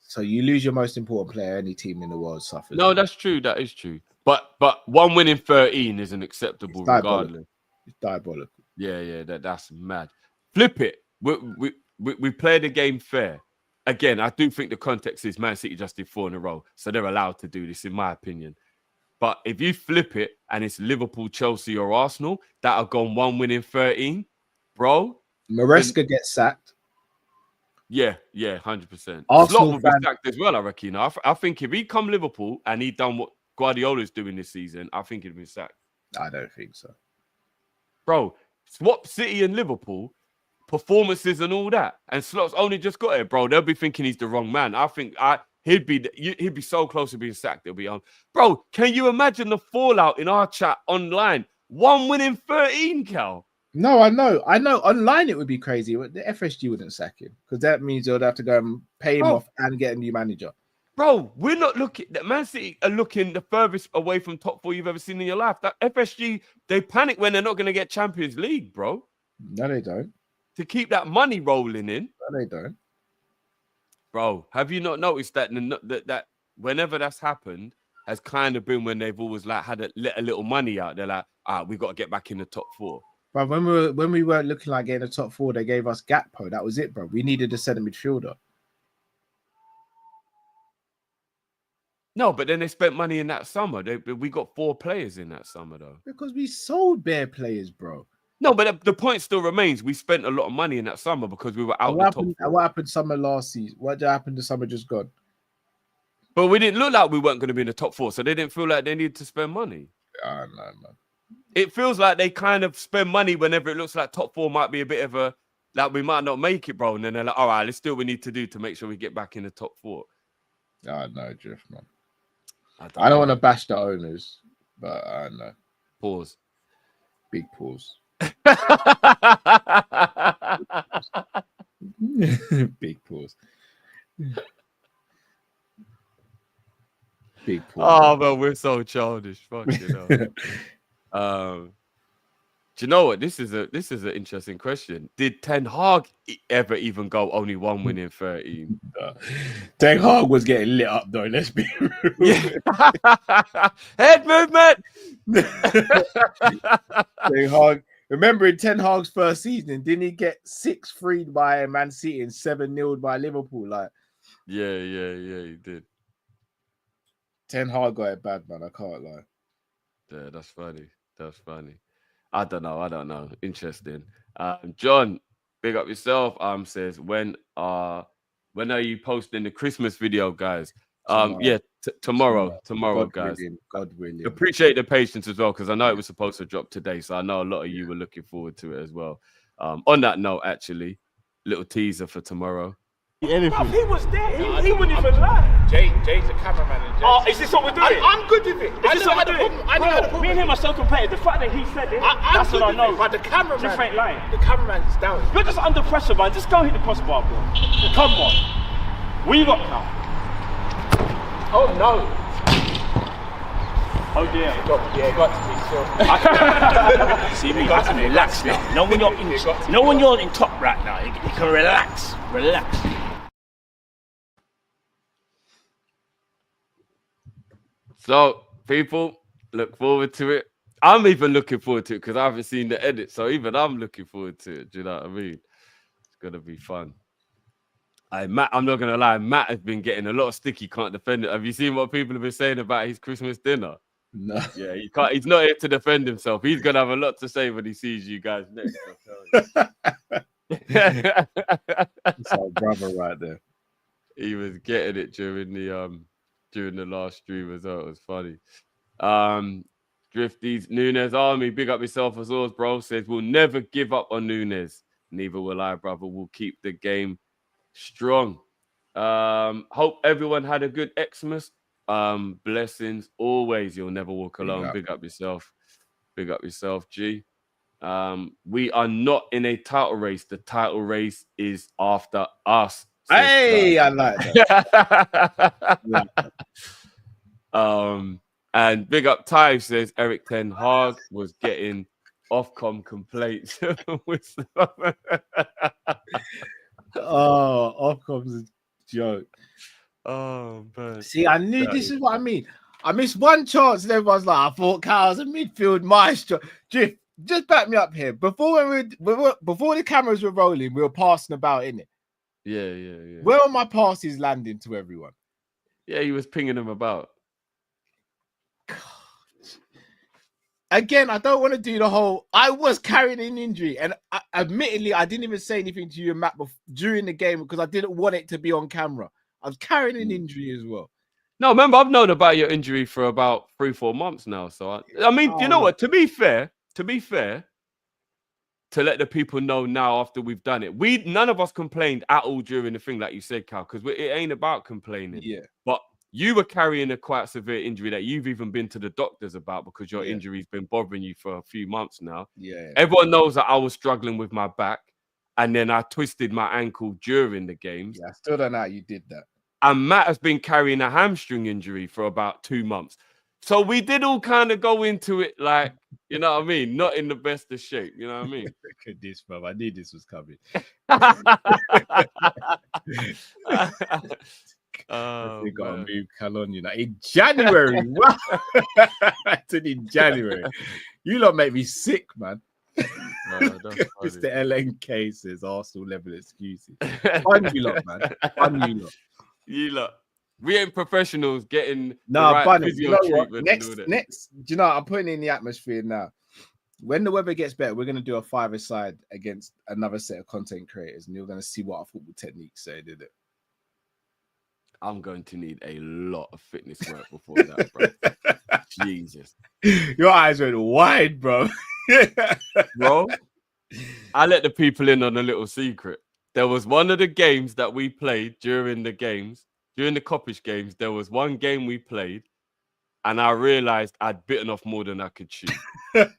B: So you lose your most important player, any team in the world suffers.
C: No, that's true. That is true. But one win in 13 isn't acceptable regardless.
B: It's diabolical.
C: Yeah, that's mad. Flip it. We play the game fair. Again, I do think the context is Man City just did 4 in a row, so they're allowed to do this, in my opinion. But if you flip it and it's Liverpool, Chelsea, or Arsenal that are gone 1 win in 13, bro.
B: Maresca gets sacked.
C: Yeah, 100%.
B: Arsenal
C: Slot will be sacked as well, I reckon. I think if he come Liverpool and he done what Guardiola's doing this season, I think he'd be sacked.
B: I don't think so.
C: Bro, swap City and Liverpool, performances and all that, and Slot's only just got it, bro. They'll be thinking he's the wrong man. I think he'd be so close to being sacked. They'll be on. Bro, can you imagine the fallout in our chat online? 1 win in 13, Cal.
B: No, I know. Online it would be crazy. The FSG wouldn't sack him because that means they'd have to go and pay him off and get a new manager.
C: Bro, we're not looking. That Man City are looking the furthest away from top 4 you've ever seen in your life. That FSG, they panic when they're not going to get Champions League, bro.
B: No, they don't.
C: To keep that money rolling in.
B: No, they don't.
C: Bro, have you not noticed that whenever that's happened has kind of been when they've always like had a little money out? They're like, we've got to get back in the top 4.
B: But when we weren't looking like getting the top 4, they gave us Gakpo. That was it, bro. We needed a centre midfielder.
C: No, but then they spent money in that summer. We got 4 players in that summer, though.
B: Because we sold bare players, bro.
C: No, but the point still remains. We spent a lot of money in that summer because we were out the top 4.
B: What happened summer last season? What happened the summer just gone?
C: But we didn't look like we weren't going to be in the top 4, so they didn't feel like they needed to spend money.
B: No, man.
C: It feels like they kind of spend money whenever it looks like top 4 might be a bit of a, like we might not make it, bro. And then they're like, all right, let's do what we need to do to make sure we get back in the top 4.
B: No, Jeff, man. I don't want to bash the owners, but I know.
C: Pause.
B: Big pause. Big pause. Big pause.
C: Oh, man, we're so childish. Fuck you know. Do you know what? This is an interesting question. Did Ten Hag ever even go only 1 win in 13?
B: Ten Hag was getting lit up though. Let's be real.
C: Yeah. Head movement.
B: Ten Hag. Remember in Ten Hag's first season, didn't he get 6-3 by Man City and 7-0 by Liverpool? Like,
C: yeah, he did.
B: Ten Hag got it bad, man. I can't lie.
C: Yeah, that's funny. I don't know. Interesting. John, big up yourself. Says when are you posting the Christmas video, guys? Tomorrow,
B: God
C: guys.
B: willing, God willing.
C: Appreciate the patience as well, because I know it was supposed to drop today, so I know a lot of you were looking forward to it as well. On that note, actually, little teaser for tomorrow.
E: Anything. He was there. He wouldn't even lie.
F: Jay's the cameraman.
E: Oh, is this what we're doing?
F: I'm good with it.
E: Is this what we're doing? Bro, me and him are so competitive. The fact that he said it, that's what I know.
F: But the cameraman,
E: Just ain't lying.
F: The cameraman's down.
E: You're just under pressure, man. Just go hit the crossbar, bro. Come on. What you got now?
F: Oh no.
E: Oh dear.
F: Got to be so.
E: See me, I can relax now. You know when you're in top right now, you can relax. Relax.
C: So, people, look forward to it. I'm even looking forward to it because I haven't seen the edit. So even I'm looking forward to it. Do you know what I mean? It's gonna be fun. Matt, I'm not gonna lie, Matt has been getting a lot of sticky, can't defend it. Have you seen what people have been saying about his Christmas dinner?
B: No.
C: Yeah, he can't, he's not here to defend himself. He's gonna have a lot to say when he sees you guys next.
B: It's our brother right there.
C: He was getting it during the last stream as well. It was funny. Drifty's Nunes Army, big up yourself as always, bro. Says we'll never give up on Nunes. Neither will I, brother. We'll keep the game strong. Hope everyone had a good Xmas. Blessings always. You'll never walk alone. Big up yourself. Big up yourself, G. We are not in a title race. The title race is after us.
B: Hey, I like that.
C: And big up Ty says Eric Ten Hag was getting Ofcom complaints.
B: Oh, Ofcom's a joke.
C: Oh man.
B: See, I knew this is what I mean. I missed one chance and everyone's like, I thought Kyle's a midfield maestro. Drift, just back me up here. Before before the cameras were rolling, we were passing about, innit?
C: Yeah.
B: Where are my passes landing to everyone?
C: Yeah, he was pinging them about.
B: Again, I don't want to do the whole. I was carrying an injury, and admittedly, I didn't even say anything to you and Matt during the game because I didn't want it to be on camera. I was carrying an injury as well.
C: No, remember, I've known about your injury for about 3-4 months now. So I mean, you know what? To be fair, to let the people know now after we've done it, none of us complained at all during the thing, like you said, Cal, because it ain't about complaining.
B: Yeah,
C: but you were carrying a quite severe injury that you've even been to the doctors about because your injury's been bothering you for a few months now.
B: Yeah.
C: Everyone knows that I was struggling with my back and then I twisted my ankle during the games.
B: Yeah, I still don't know how you did that.
C: And Matt has been carrying a hamstring injury for about 2 months. So we did all kind of go into it like, you know what I mean? Not in the best of shape, you know what I mean?
B: Look at this, bro. I knew this was coming. We got to move Calon, you know, in January. In January. You lot make me sick, man. Mr. LNK says Arsenal level excuses. Fun you lot, man. Fun you lot.
C: You lot. We ain't professionals getting
B: Bunny, you know what?
C: Next,
B: do you know, I'm putting in the atmosphere now. When the weather gets better, we're going to do a 5-a-side against another set of content creators, and you're going to see what our football techniques say, did it?
C: I'm going to need a lot of fitness work before that, bro. Jesus.
B: Your eyes went wide, bro.
C: Bro, I let the people in on a little secret. There was one of the games that we played during the Kopish games. There was one game we played, and I realized I'd bitten off more than I could chew. And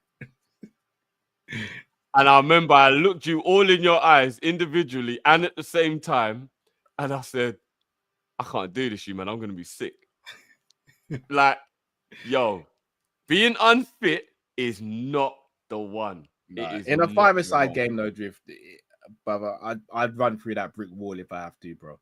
C: I remember I looked you all in your eyes individually and at the same time, and I said, I can't do this, you man. I'm going to be sick. Like, yo, being unfit is not the one.
B: It is in a 5-a-side game, though, Drift. Brother, I'd run through that brick wall if I have to, bro.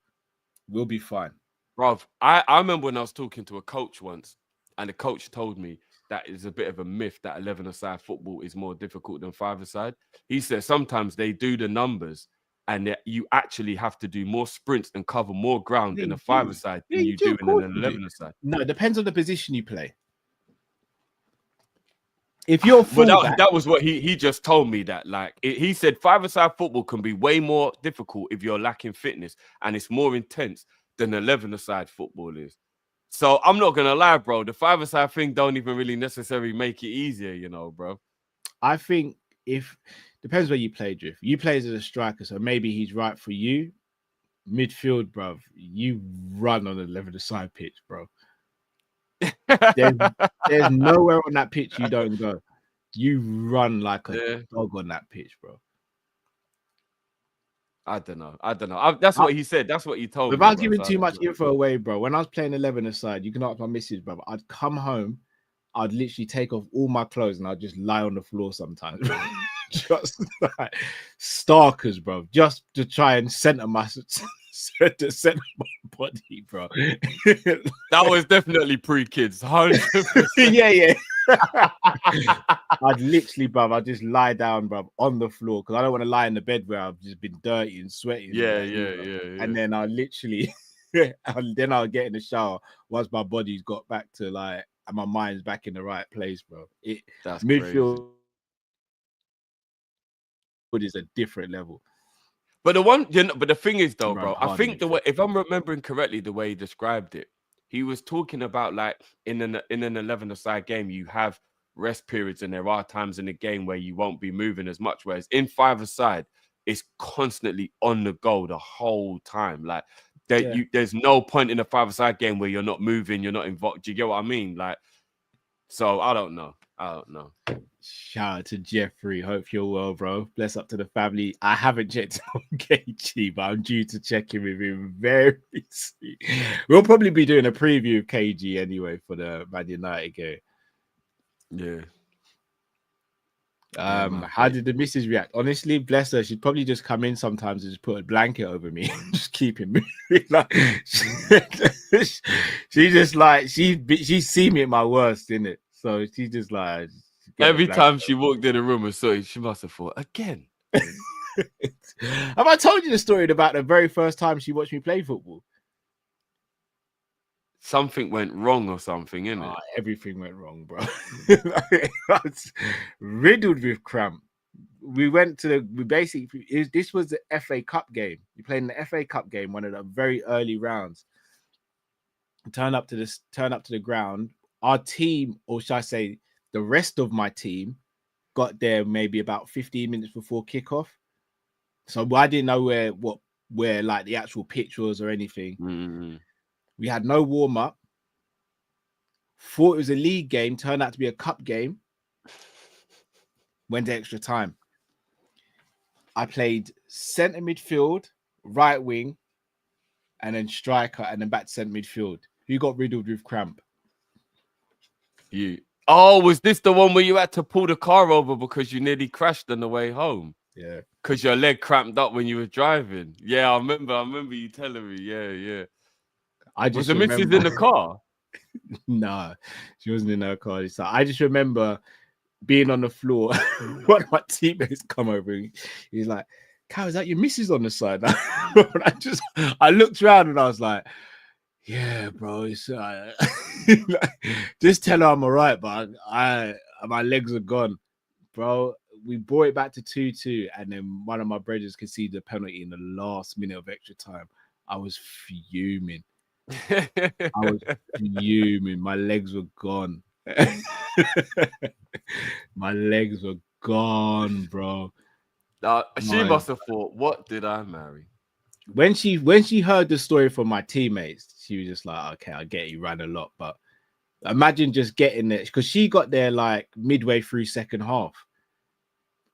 B: We'll be fine.
C: Bro, I remember when I was talking to a coach once, and the coach told me that is a bit of a myth that 11-a-side football is more difficult than 5-a-side. He said sometimes they do the numbers and that you actually have to do more sprints and cover more ground in a 5-a-side than you do in an 11-a-side.
B: No, it depends on the position you play. If you're fullback,
C: that was what he just told me that he said 5-a-side football can be way more difficult if you're lacking fitness and it's more intense than 11-a-side football is. So I'm not gonna lie, bro. The 5-a-side thing don't even really necessarily make it easier, you know, bro.
B: I think depends where you play, Drift. You play as a striker, so maybe he's right for you. Midfield, bro. You run on the 11-a-side pitch, bro. There's nowhere on that pitch you don't go. You run like a dog on that pitch, bro.
C: I don't know. That's what he said. That's what he told me.
B: Without giving too much info away, bro. When I was playing 11-a-side, you can ask my missus, bro. I'd come home, I'd literally take off all my clothes and I'd just lie on the floor sometimes. Just like starkers, bro. Just to try and center my body, bro.
C: That was definitely pre-kids. 100%.
B: Yeah. I'd literally, bruv, I'd just lie down, bruv, on the floor because I don't want to lie in the bed where I've just been dirty and sweaty.
C: Yeah.
B: And then I literally, I'll get in the shower once my body's got back to like, and my mind's back in the right place, bro.
C: That's
B: Midfield is a different level.
C: But the thing is though, bro,
B: Hard
C: I think if I'm remembering correctly, the way he described it, he was talking about like in an 11-a-side game, you have rest periods and there are times in the game where you won't be moving as much. Whereas in 5-a-side, it's constantly on the go the whole time. Like there's no point in a 5-a-side game where you're not moving, you're not involved. Do you get what I mean? Like, so I don't know.
B: Shout out to Jeffrey. Hope you're well, bro. Bless up to the family. I haven't checked on KG, but I'm due to check in with him very soon. We'll probably be doing a preview of KG anyway for the Man United game.
C: Yeah.
B: How did the missus react? Honestly, bless her. She'd probably just come in sometimes and just put a blanket over me and just keep it moving. Like, she just like she's seen me at my worst, innit? So she just like
C: every time she walked in the room and saw it, she must have thought again.
B: Have I told you the story about the very first time she watched me play football?
C: Something went wrong or something, innit?
B: Oh, everything went wrong, bro. I was riddled with cramp. This was the FA Cup game. We played in the FA Cup game, one of the very early rounds. Turn up to the ground. Our team, or should I say, the rest of my team, got there maybe about 15 minutes before kickoff. So I didn't know where like the actual pitch was or anything.
C: Mm-hmm.
B: We had no warm up. Thought it was a league game, turned out to be a cup game. Went to extra time. I played centre midfield, right wing, and then striker, and then back to centre midfield. Who got riddled with cramp?
C: You. Oh, was this the one where you had to pull the car over because you nearly crashed on the way home?
B: Yeah.
C: Because your leg cramped up when you were driving. Yeah, I remember you telling me. Yeah. Was the missus in the car?
B: No, she wasn't in her car. So I just remember being on the floor. One of my teammates come over and he's like, "Cal, is that your missus on the side?" I looked around and I was like, "Yeah, bro, it's just tell her I'm all right, but my legs are gone, bro." We brought it back to 2-2, and then one of my brothers conceded a penalty in the last minute of extra time. I was fuming. My legs were gone. My legs were gone, bro.
C: She must have thought, "What did I marry?"
B: When she heard the story from my teammates, she was just like, "Okay, I get you ran a lot," but imagine just getting there, because she got there like midway through second half.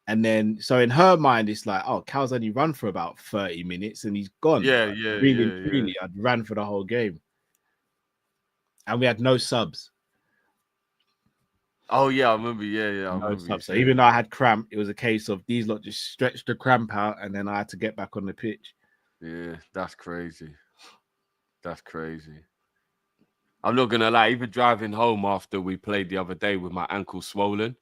B: And then, so in her mind, it's like, "Oh, Cal's only run for about 30 minutes and he's gone."
C: Yeah.
B: Really, I'd ran for the whole game. And we had no subs.
C: Oh, yeah, I remember. Yeah, I
B: No
C: remember.
B: subs. So even though I had cramp, it was a case of these lot just stretched the cramp out and then I had to get back on the pitch.
C: Yeah, that's crazy. I'm not going to lie, even driving home after we played the other day with my ankle swollen,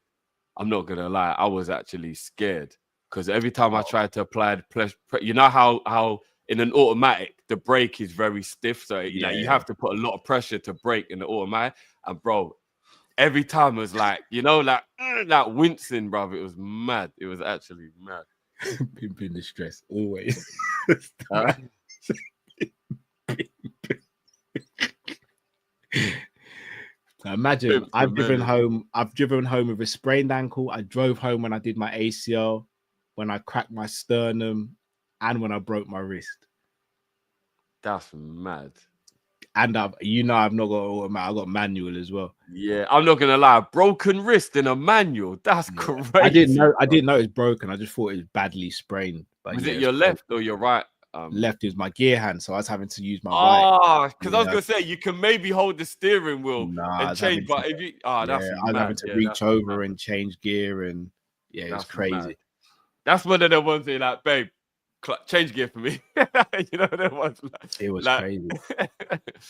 C: I'm not going to lie, I was actually scared because every time I tried to apply the pressure, you know how in an automatic, the brake is very stiff. So you have to put a lot of pressure to brake in the automatic. And bro, every time it was like, that wincing, bro. It was mad. It was actually mad.
B: Pimping the stress, always. So imagine I've driven home with a sprained ankle. I drove home when I did my ACL, when I cracked my sternum, and when I broke my wrist.
C: That's mad.
B: And I've not got automatic, I've got manual as well.
C: Yeah, I'm not gonna lie, broken wrist in a manual. That's crazy.
B: I didn't know it was broken. I just thought it was badly sprained. But
C: was it your left or your right
B: left is my gear hand, so I was having to use my right.
C: Oh, because I was gonna say you can maybe hold the steering wheel and change, but if you that's
B: I was having to reach over and change gear, and it's crazy.
C: Mad. That's one of the ones that like, babe, change gear for me. You know, that was
B: it was crazy.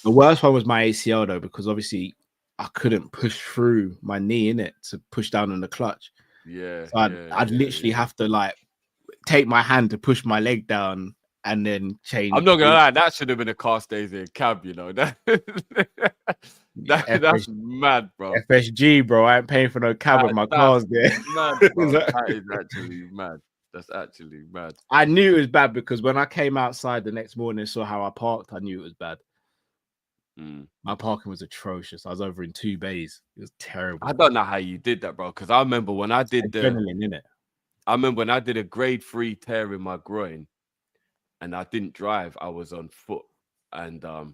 B: The worst one was my ACL though, because obviously I couldn't push through my knee in it to push down on the clutch.
C: Yeah,
B: so I'd literally have to like take my hand to push my leg down and then change.
C: I'm not gonna lie, that should have been a car stays in cab, you know. That's mad, bro.
B: FSG, bro. I ain't paying for no cab with my cars there.
C: Mad, bro. That is actually mad. That's actually mad.
B: I knew it was bad because when I came outside the next morning and saw how I parked, I knew it was bad. My parking was atrocious. I was over in 2 bays. It was terrible.
C: I don't know how you did that, bro. Because I remember when I did
B: adrenaline in it.
C: I remember when I did a grade 3 tear in my groin, and I didn't drive. I was on foot, and I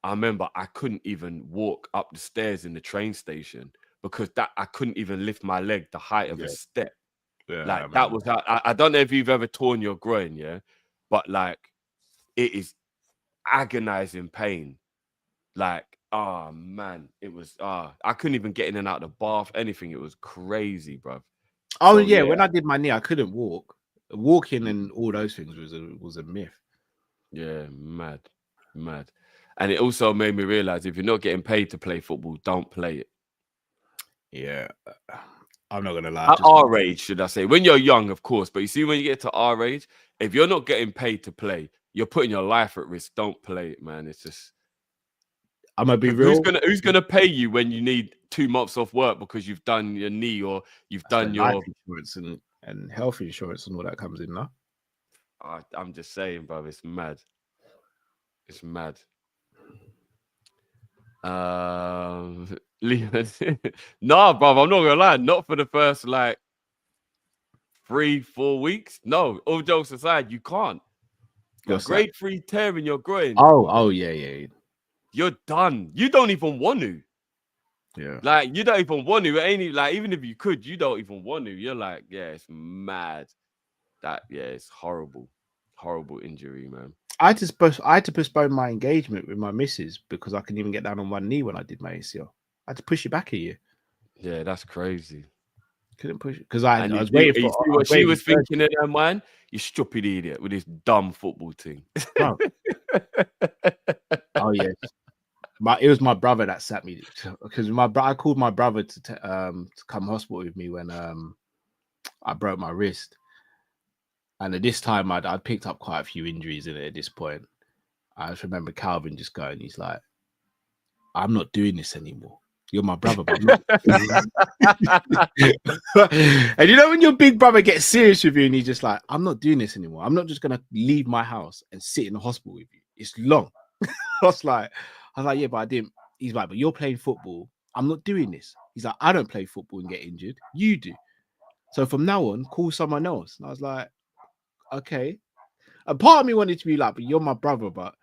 C: remember I couldn't even walk up the stairs in the train station because I couldn't even lift my leg the height of a step. Yeah, like that was I don't know if you've ever torn your groin, but like it is agonizing pain. Like, oh man, it was I couldn't even get in and out of the bath, anything. It was crazy, bro.
B: Oh so, when I did my knee, I couldn't walk. Walking and all those things was a myth.
C: Yeah, mad. And it also made me realize if you're not getting paid to play football, don't play it.
B: Yeah. I'm not gonna lie.
C: At our age, should I say? When you're young, of course, but you see, when you get to our age, if you're not getting paid to play, you're putting your life at risk. Don't play it, man. It's just
B: I'm gonna be real.
C: Who's gonna pay you when you need 2 months off work because you've done your knee or you've done your
B: life insurance and health insurance and all that comes in now?
C: I'm just saying, bro. It's mad. It's mad. Nah, bro. I'm not gonna lie. Not for the first like 3-4 weeks. No, all jokes aside, you can't. Grade 3 tear in your groin.
B: Oh, yeah.
C: You're done. You don't even want to.
B: Yeah.
C: Like, you don't even want to. Like, even if you could, you don't even want to. You're like, it's mad. It's horrible. Horrible injury, man.
B: I had to postpone my engagement with my missus because I couldn't even get down on one knee when I did my ACL. I had to push it back a year.
C: Yeah, that's crazy.
B: Couldn't push it because I was waiting for
C: what she was thinking in her mind. You stupid idiot with this dumb football thing.
B: Oh, yes. It was my brother that sat me because I called my brother to come hospital with me when I broke my wrist. And at this time, I'd picked up quite a few injuries in it at this point. I just remember Calvin just going, he's like, I'm not doing this anymore. You're my brother, but I'm not. And you know when your big brother gets serious with you and he's just like, I'm not doing this anymore. I'm not just going to leave my house and sit in the hospital with you. It's long. I was like, yeah, but I didn't. He's like, but you're playing football. I'm not doing this. He's like, I don't play football and get injured. You do. So from now on, call someone else. And I was like, okay. A part of me wanted to be like, but you're my brother, but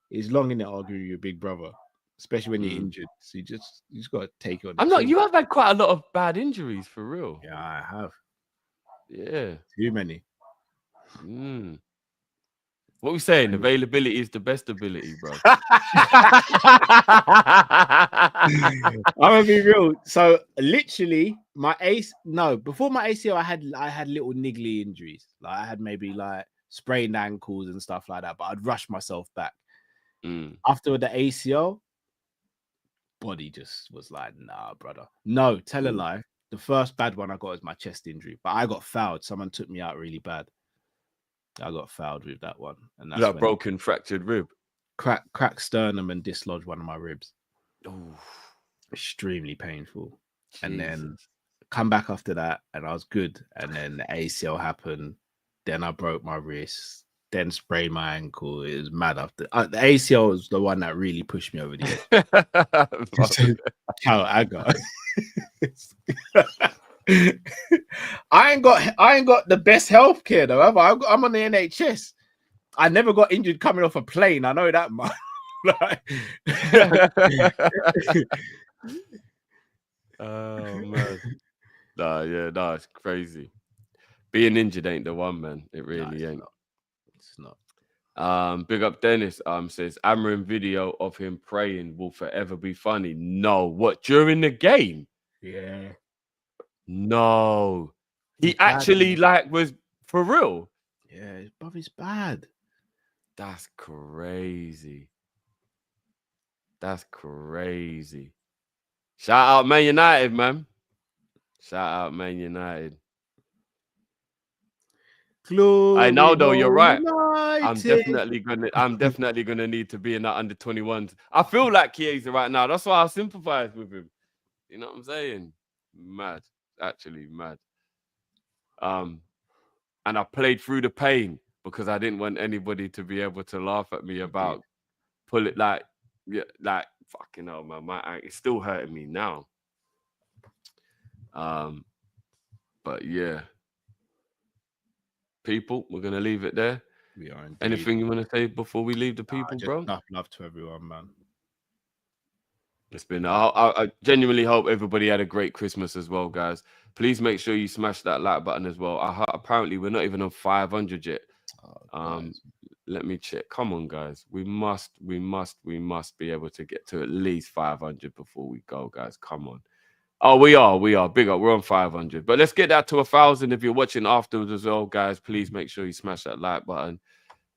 B: it's long in it arguing with your big brother, especially when you're injured. So you just got to take it on.
C: You have had quite a lot of bad injuries for real.
B: Yeah, I have.
C: Yeah.
B: Too many.
C: What we saying? Availability is the best ability, bro.
B: I'm gonna be real. So literally, before my ACL, I had little niggly injuries. Like I had maybe like sprained ankles and stuff like that, but I'd rush myself back. After the ACL, body just was like, nah, brother. No, tell a lie. The first bad one I got was my chest injury, but I got fouled. Someone took me out really bad. I got fouled with that one, and that's
C: that broken, fractured rib,
B: cracked sternum, and dislodged one of my ribs.
C: Oh,
B: extremely painful.
C: Jesus.
B: And then come back after that, and I was good. And then the ACL happened. Then I broke my wrist. Then sprained my ankle. It was mad after. The ACL was the one that really pushed me over the edge. How I got. I ain't got the best healthcare though. I'm on the NHS. I never got injured coming off a plane. I know that much.
C: Oh man. It's crazy. Being injured ain't the one, man. It really ain't.
B: It's not.
C: Big up Dennis. Says Amarin video of him praying will forever be funny. No, what during the game?
B: Yeah.
C: No, he
B: He's bad,
C: actually
B: man.
C: was for real.
B: Yeah, bruv, he's bad.
C: That's crazy. That's crazy. Shout out Man United, man. Shout out Man United.
B: Glory
C: I know though, you're right. I'm
B: United.
C: definitely gonna need to be in that under 21s. I feel like Chiesa right now. That's why I sympathize with him. You know what I'm saying? Mad, actually mad. And I played through the pain because I didn't want anybody to be able to laugh at me about pull it like fucking hell, man. It's still hurting me now. But yeah. People, we're gonna leave it there.
B: We are indeed.
C: Anything you want to say before we leave the people,
B: just
C: bro?
B: enough love to everyone, man.
C: It's been. I genuinely hope everybody had a great Christmas as well, guys. Please make sure you smash that like button as well. Apparently, we're not even on 500 yet. Let me check. Come on, guys. We must be able to get to at least 500 before we go, guys. Come on. Oh, we are. Big up. We're on 500. But let's get that to 1,000 if you're watching afterwards as well, guys. Please make sure you smash that like button.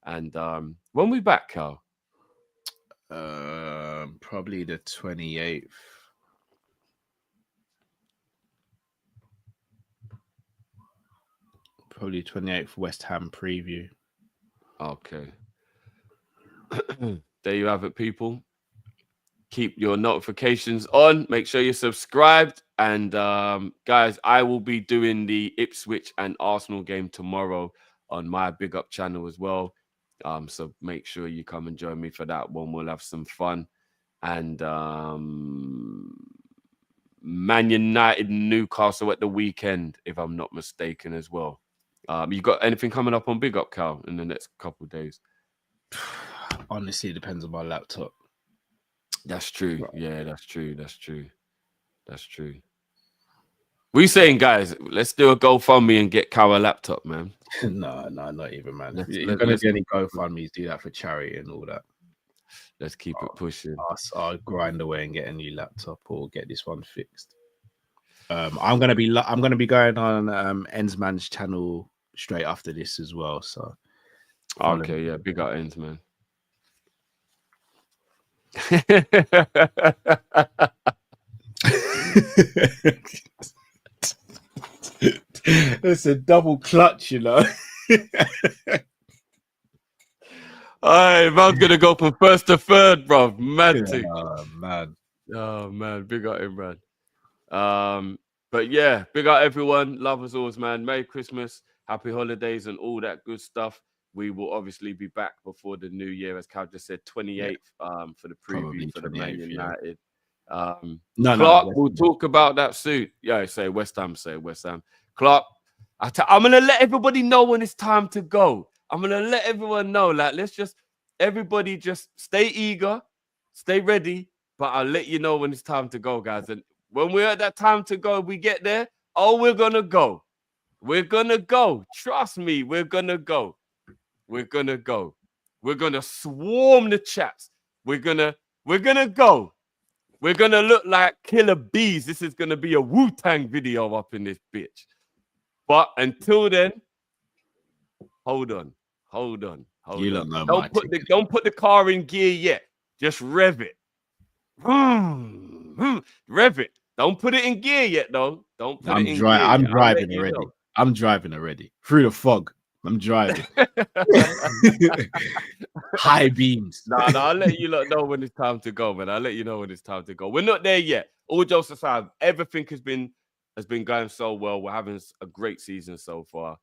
C: And when we back, Cal?
B: Probably the 28th. Probably 28th West Ham preview.
C: Okay. There you have it, people. Keep your notifications on. Make sure you're subscribed. And guys, I will be doing the Ipswich and Arsenal game tomorrow on my Big Up channel as well. So make sure you come and join me for that one. We'll have some fun. And Man United Newcastle at the weekend, if I'm not mistaken, as well. You got anything coming up on Big Up, Cal, in the next couple of days?
B: Honestly, it depends on my laptop.
C: That's true. Right. Yeah, that's true. What are you saying, guys? Let's do a GoFundMe and get Cal a laptop, man.
B: No, not even, man. You're going to do any GoFundMes, do that for charity and all that.
C: Let's keep it pushing.
B: I'll grind away and get a new laptop or get this one fixed. I'm gonna be going on Ensman's channel straight after this as well. So
C: okay, yeah, big up Ends, man.
B: It's a double clutch, you know.
C: All right, man's gonna go from first to third, bro. Mad thing. Oh man, big up him, man. But yeah, big up everyone. Love as always, man. Merry Christmas, happy holidays, and all that good stuff. We will obviously be back before the new year, as Cal just said, 28th for the preview for the Man United. Yeah. Clark, we'll talk about that soon. Yeah, say West Ham. Clark, I'm gonna let everybody know when it's time to go. I'm gonna let everyone know. Like, everybody just stay eager, stay ready. But I'll let you know when it's time to go, guys. And when we're at that time to go, we get there. Oh, we're gonna go. We're gonna go. Trust me, we're gonna go. We're gonna go. We're gonna swarm the chats. We're gonna go. We're gonna look like killer bees. This is gonna be a Wu-Tang video up in this bitch. But until then, hold on. Don't put the car in gear yet. Just rev it. Rev it. Don't put it in gear yet, though. Don't put it in gear.
B: I'm driving already. I'm driving already through the fog. I'm driving. High beams.
C: Nah, I'll let you know when it's time to go, man. I'll let you know when it's time to go. We're not there yet. All jokes aside, everything has been going so well. We're having a great season so far,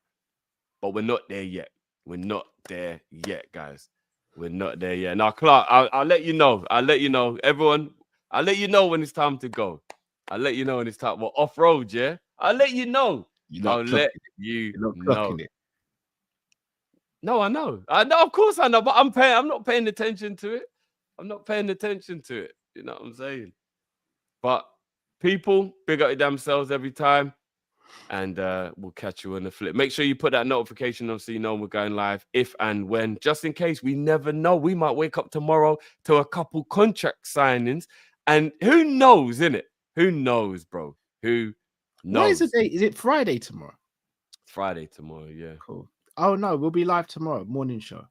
C: but we're not there yet. We're not there yet, guys. We're not there yet. Now, Clark, I'll let you know. Everyone, I'll let you know when it's time to go. I'll let you know when it's time. Well, off-road, yeah? I'll let you know. I'll let you know. No, I know. Of course I know, but I'm not paying attention to it. I'm not paying attention to it. You know what I'm saying? But people, big up your damn selves every time. And we'll catch you on the flip. Make sure you put that notification on so you know we're going live if and when, just in case. We never know. We might wake up tomorrow to a couple contract signings. And who knows, innit? Who knows, bro? Who knows?
B: What is the date? Is it Friday tomorrow?
C: Friday tomorrow, yeah.
B: Cool. Oh no, we'll be live tomorrow. Morning show.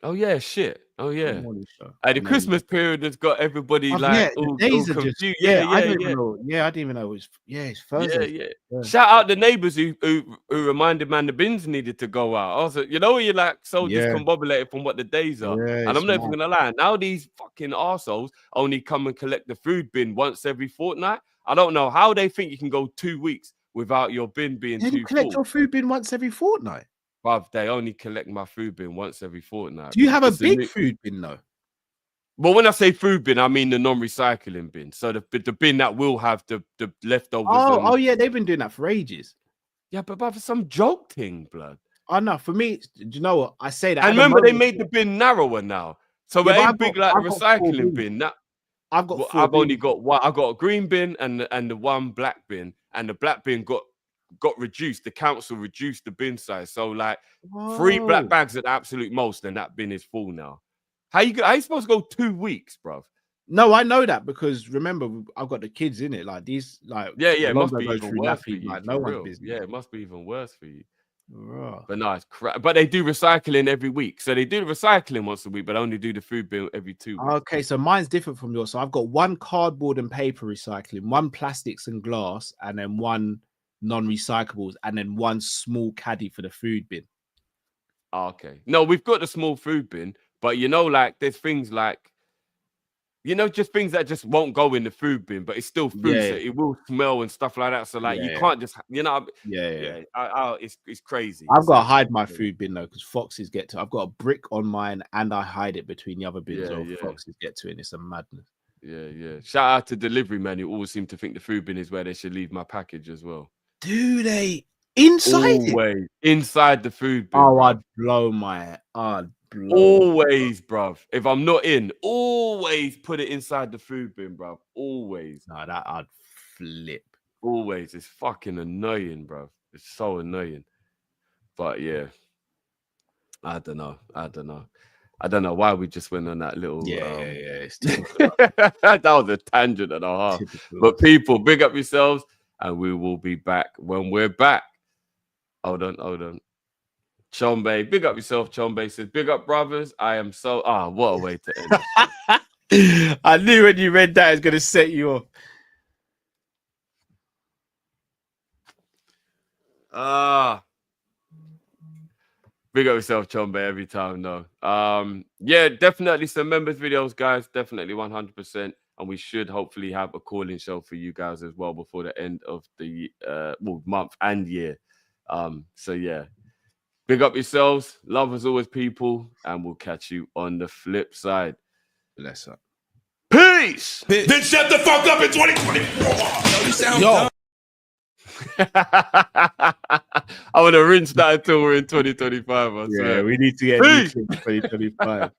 C: Oh yeah, shit. Oh yeah.
B: Morning show.
C: The Christmas period has got everybody like
B: the
C: all
B: days are
C: confused.
B: just,
C: Yeah.
B: I don't even know. Yeah, I didn't even know it was. Yeah, it's Thursday.
C: Yeah. Shout out the neighbors who reminded man the bins needed to go out. Also, you know, you're like so discombobulated from what the days are.
B: Yeah,
C: and I'm not even gonna lie. Now these fucking arseholes only come and collect the food bin once every fortnight. I don't know how they think you can go 2 weeks without your bin being
B: They
C: too
B: collect
C: full.
B: your food bin once every fortnight.
C: Bruv, they only collect my food bin once every fortnight.
B: Do you have a
C: It's
B: big food bin though?
C: Well, when I say food bin, I mean the non-recycling bin. So the bin that will have the leftovers.
B: Oh yeah, they've been doing that for ages.
C: Yeah, but for some joke thing, blood.
B: Oh no, for me, do you know what I say that?
C: And remember, they made the bin narrower now, so it ain't big like a recycling bin. That
B: I've got.
C: I've only got one. I got a green bin and the one black bin, and the black bin got reduced. The council reduced the bin size, so like 3 black bags at the absolute most, and that bin is full now. How you supposed to go 2 weeks, bro?
B: No, I know that because remember I've got the kids in it. Like these, like
C: it must be even worse for you.
B: Like no one's business.
C: Yeah, it must be even worse for you.
B: Oh.
C: But no, it's crap. But they do recycling every week, so they do the recycling once a week, but only do the food bin every 2 weeks.
B: Okay, so mine's different from yours. So I've got 1 cardboard and paper recycling, 1 plastics and glass, and then 1 non-recyclables, and then 1 small caddy for the food bin.
C: Okay, no, we've got the small food bin. But you know, like there's things like, you know, just things that just won't go in the food bin, but it's still food, so it will smell and stuff like that. So like you can't just, you know, it's crazy.
B: I've got to hide my food bin though, because foxes get to. I've got a brick on mine, and I hide it between the other bins. Foxes get to it. And it's a madness. Yeah.
C: Shout out to delivery men who always seem to think the food bin is where they should leave my package as well.
B: Do they inside
C: Always inside the food bin?
B: Oh,
C: bro.
B: I'd blow my.
C: Always, bruv. If I'm not in, always put it inside the food bin, bruv. Always.
B: No, that I'd flip.
C: Always. It's fucking annoying, bruv. It's so annoying. But yeah, I don't know. I don't know why we just went on that little.
B: It's
C: that was a tangent and a half. But people, big up yourselves, and we will be back when we're back. Hold on. Chombe, big up yourself. Chombe says, big up, brothers. I am so. What a way to end it.
B: I knew when you read that, it's going to set you off.
C: Big up yourself, Chombe, every time, no. Yeah, definitely some members videos, guys. Definitely 100%. And we should hopefully have a calling show for you guys as well before the end of the month and year. So yeah. Big up yourselves. Love as always, people. And we'll catch you on the flip side.
B: Bless up.
C: Peace!
D: Then shut the fuck up in 2024.
B: Yo.
C: I want to rinse that until we're in 2025. I swear.
B: Yeah, we need to get a new thing in 2025.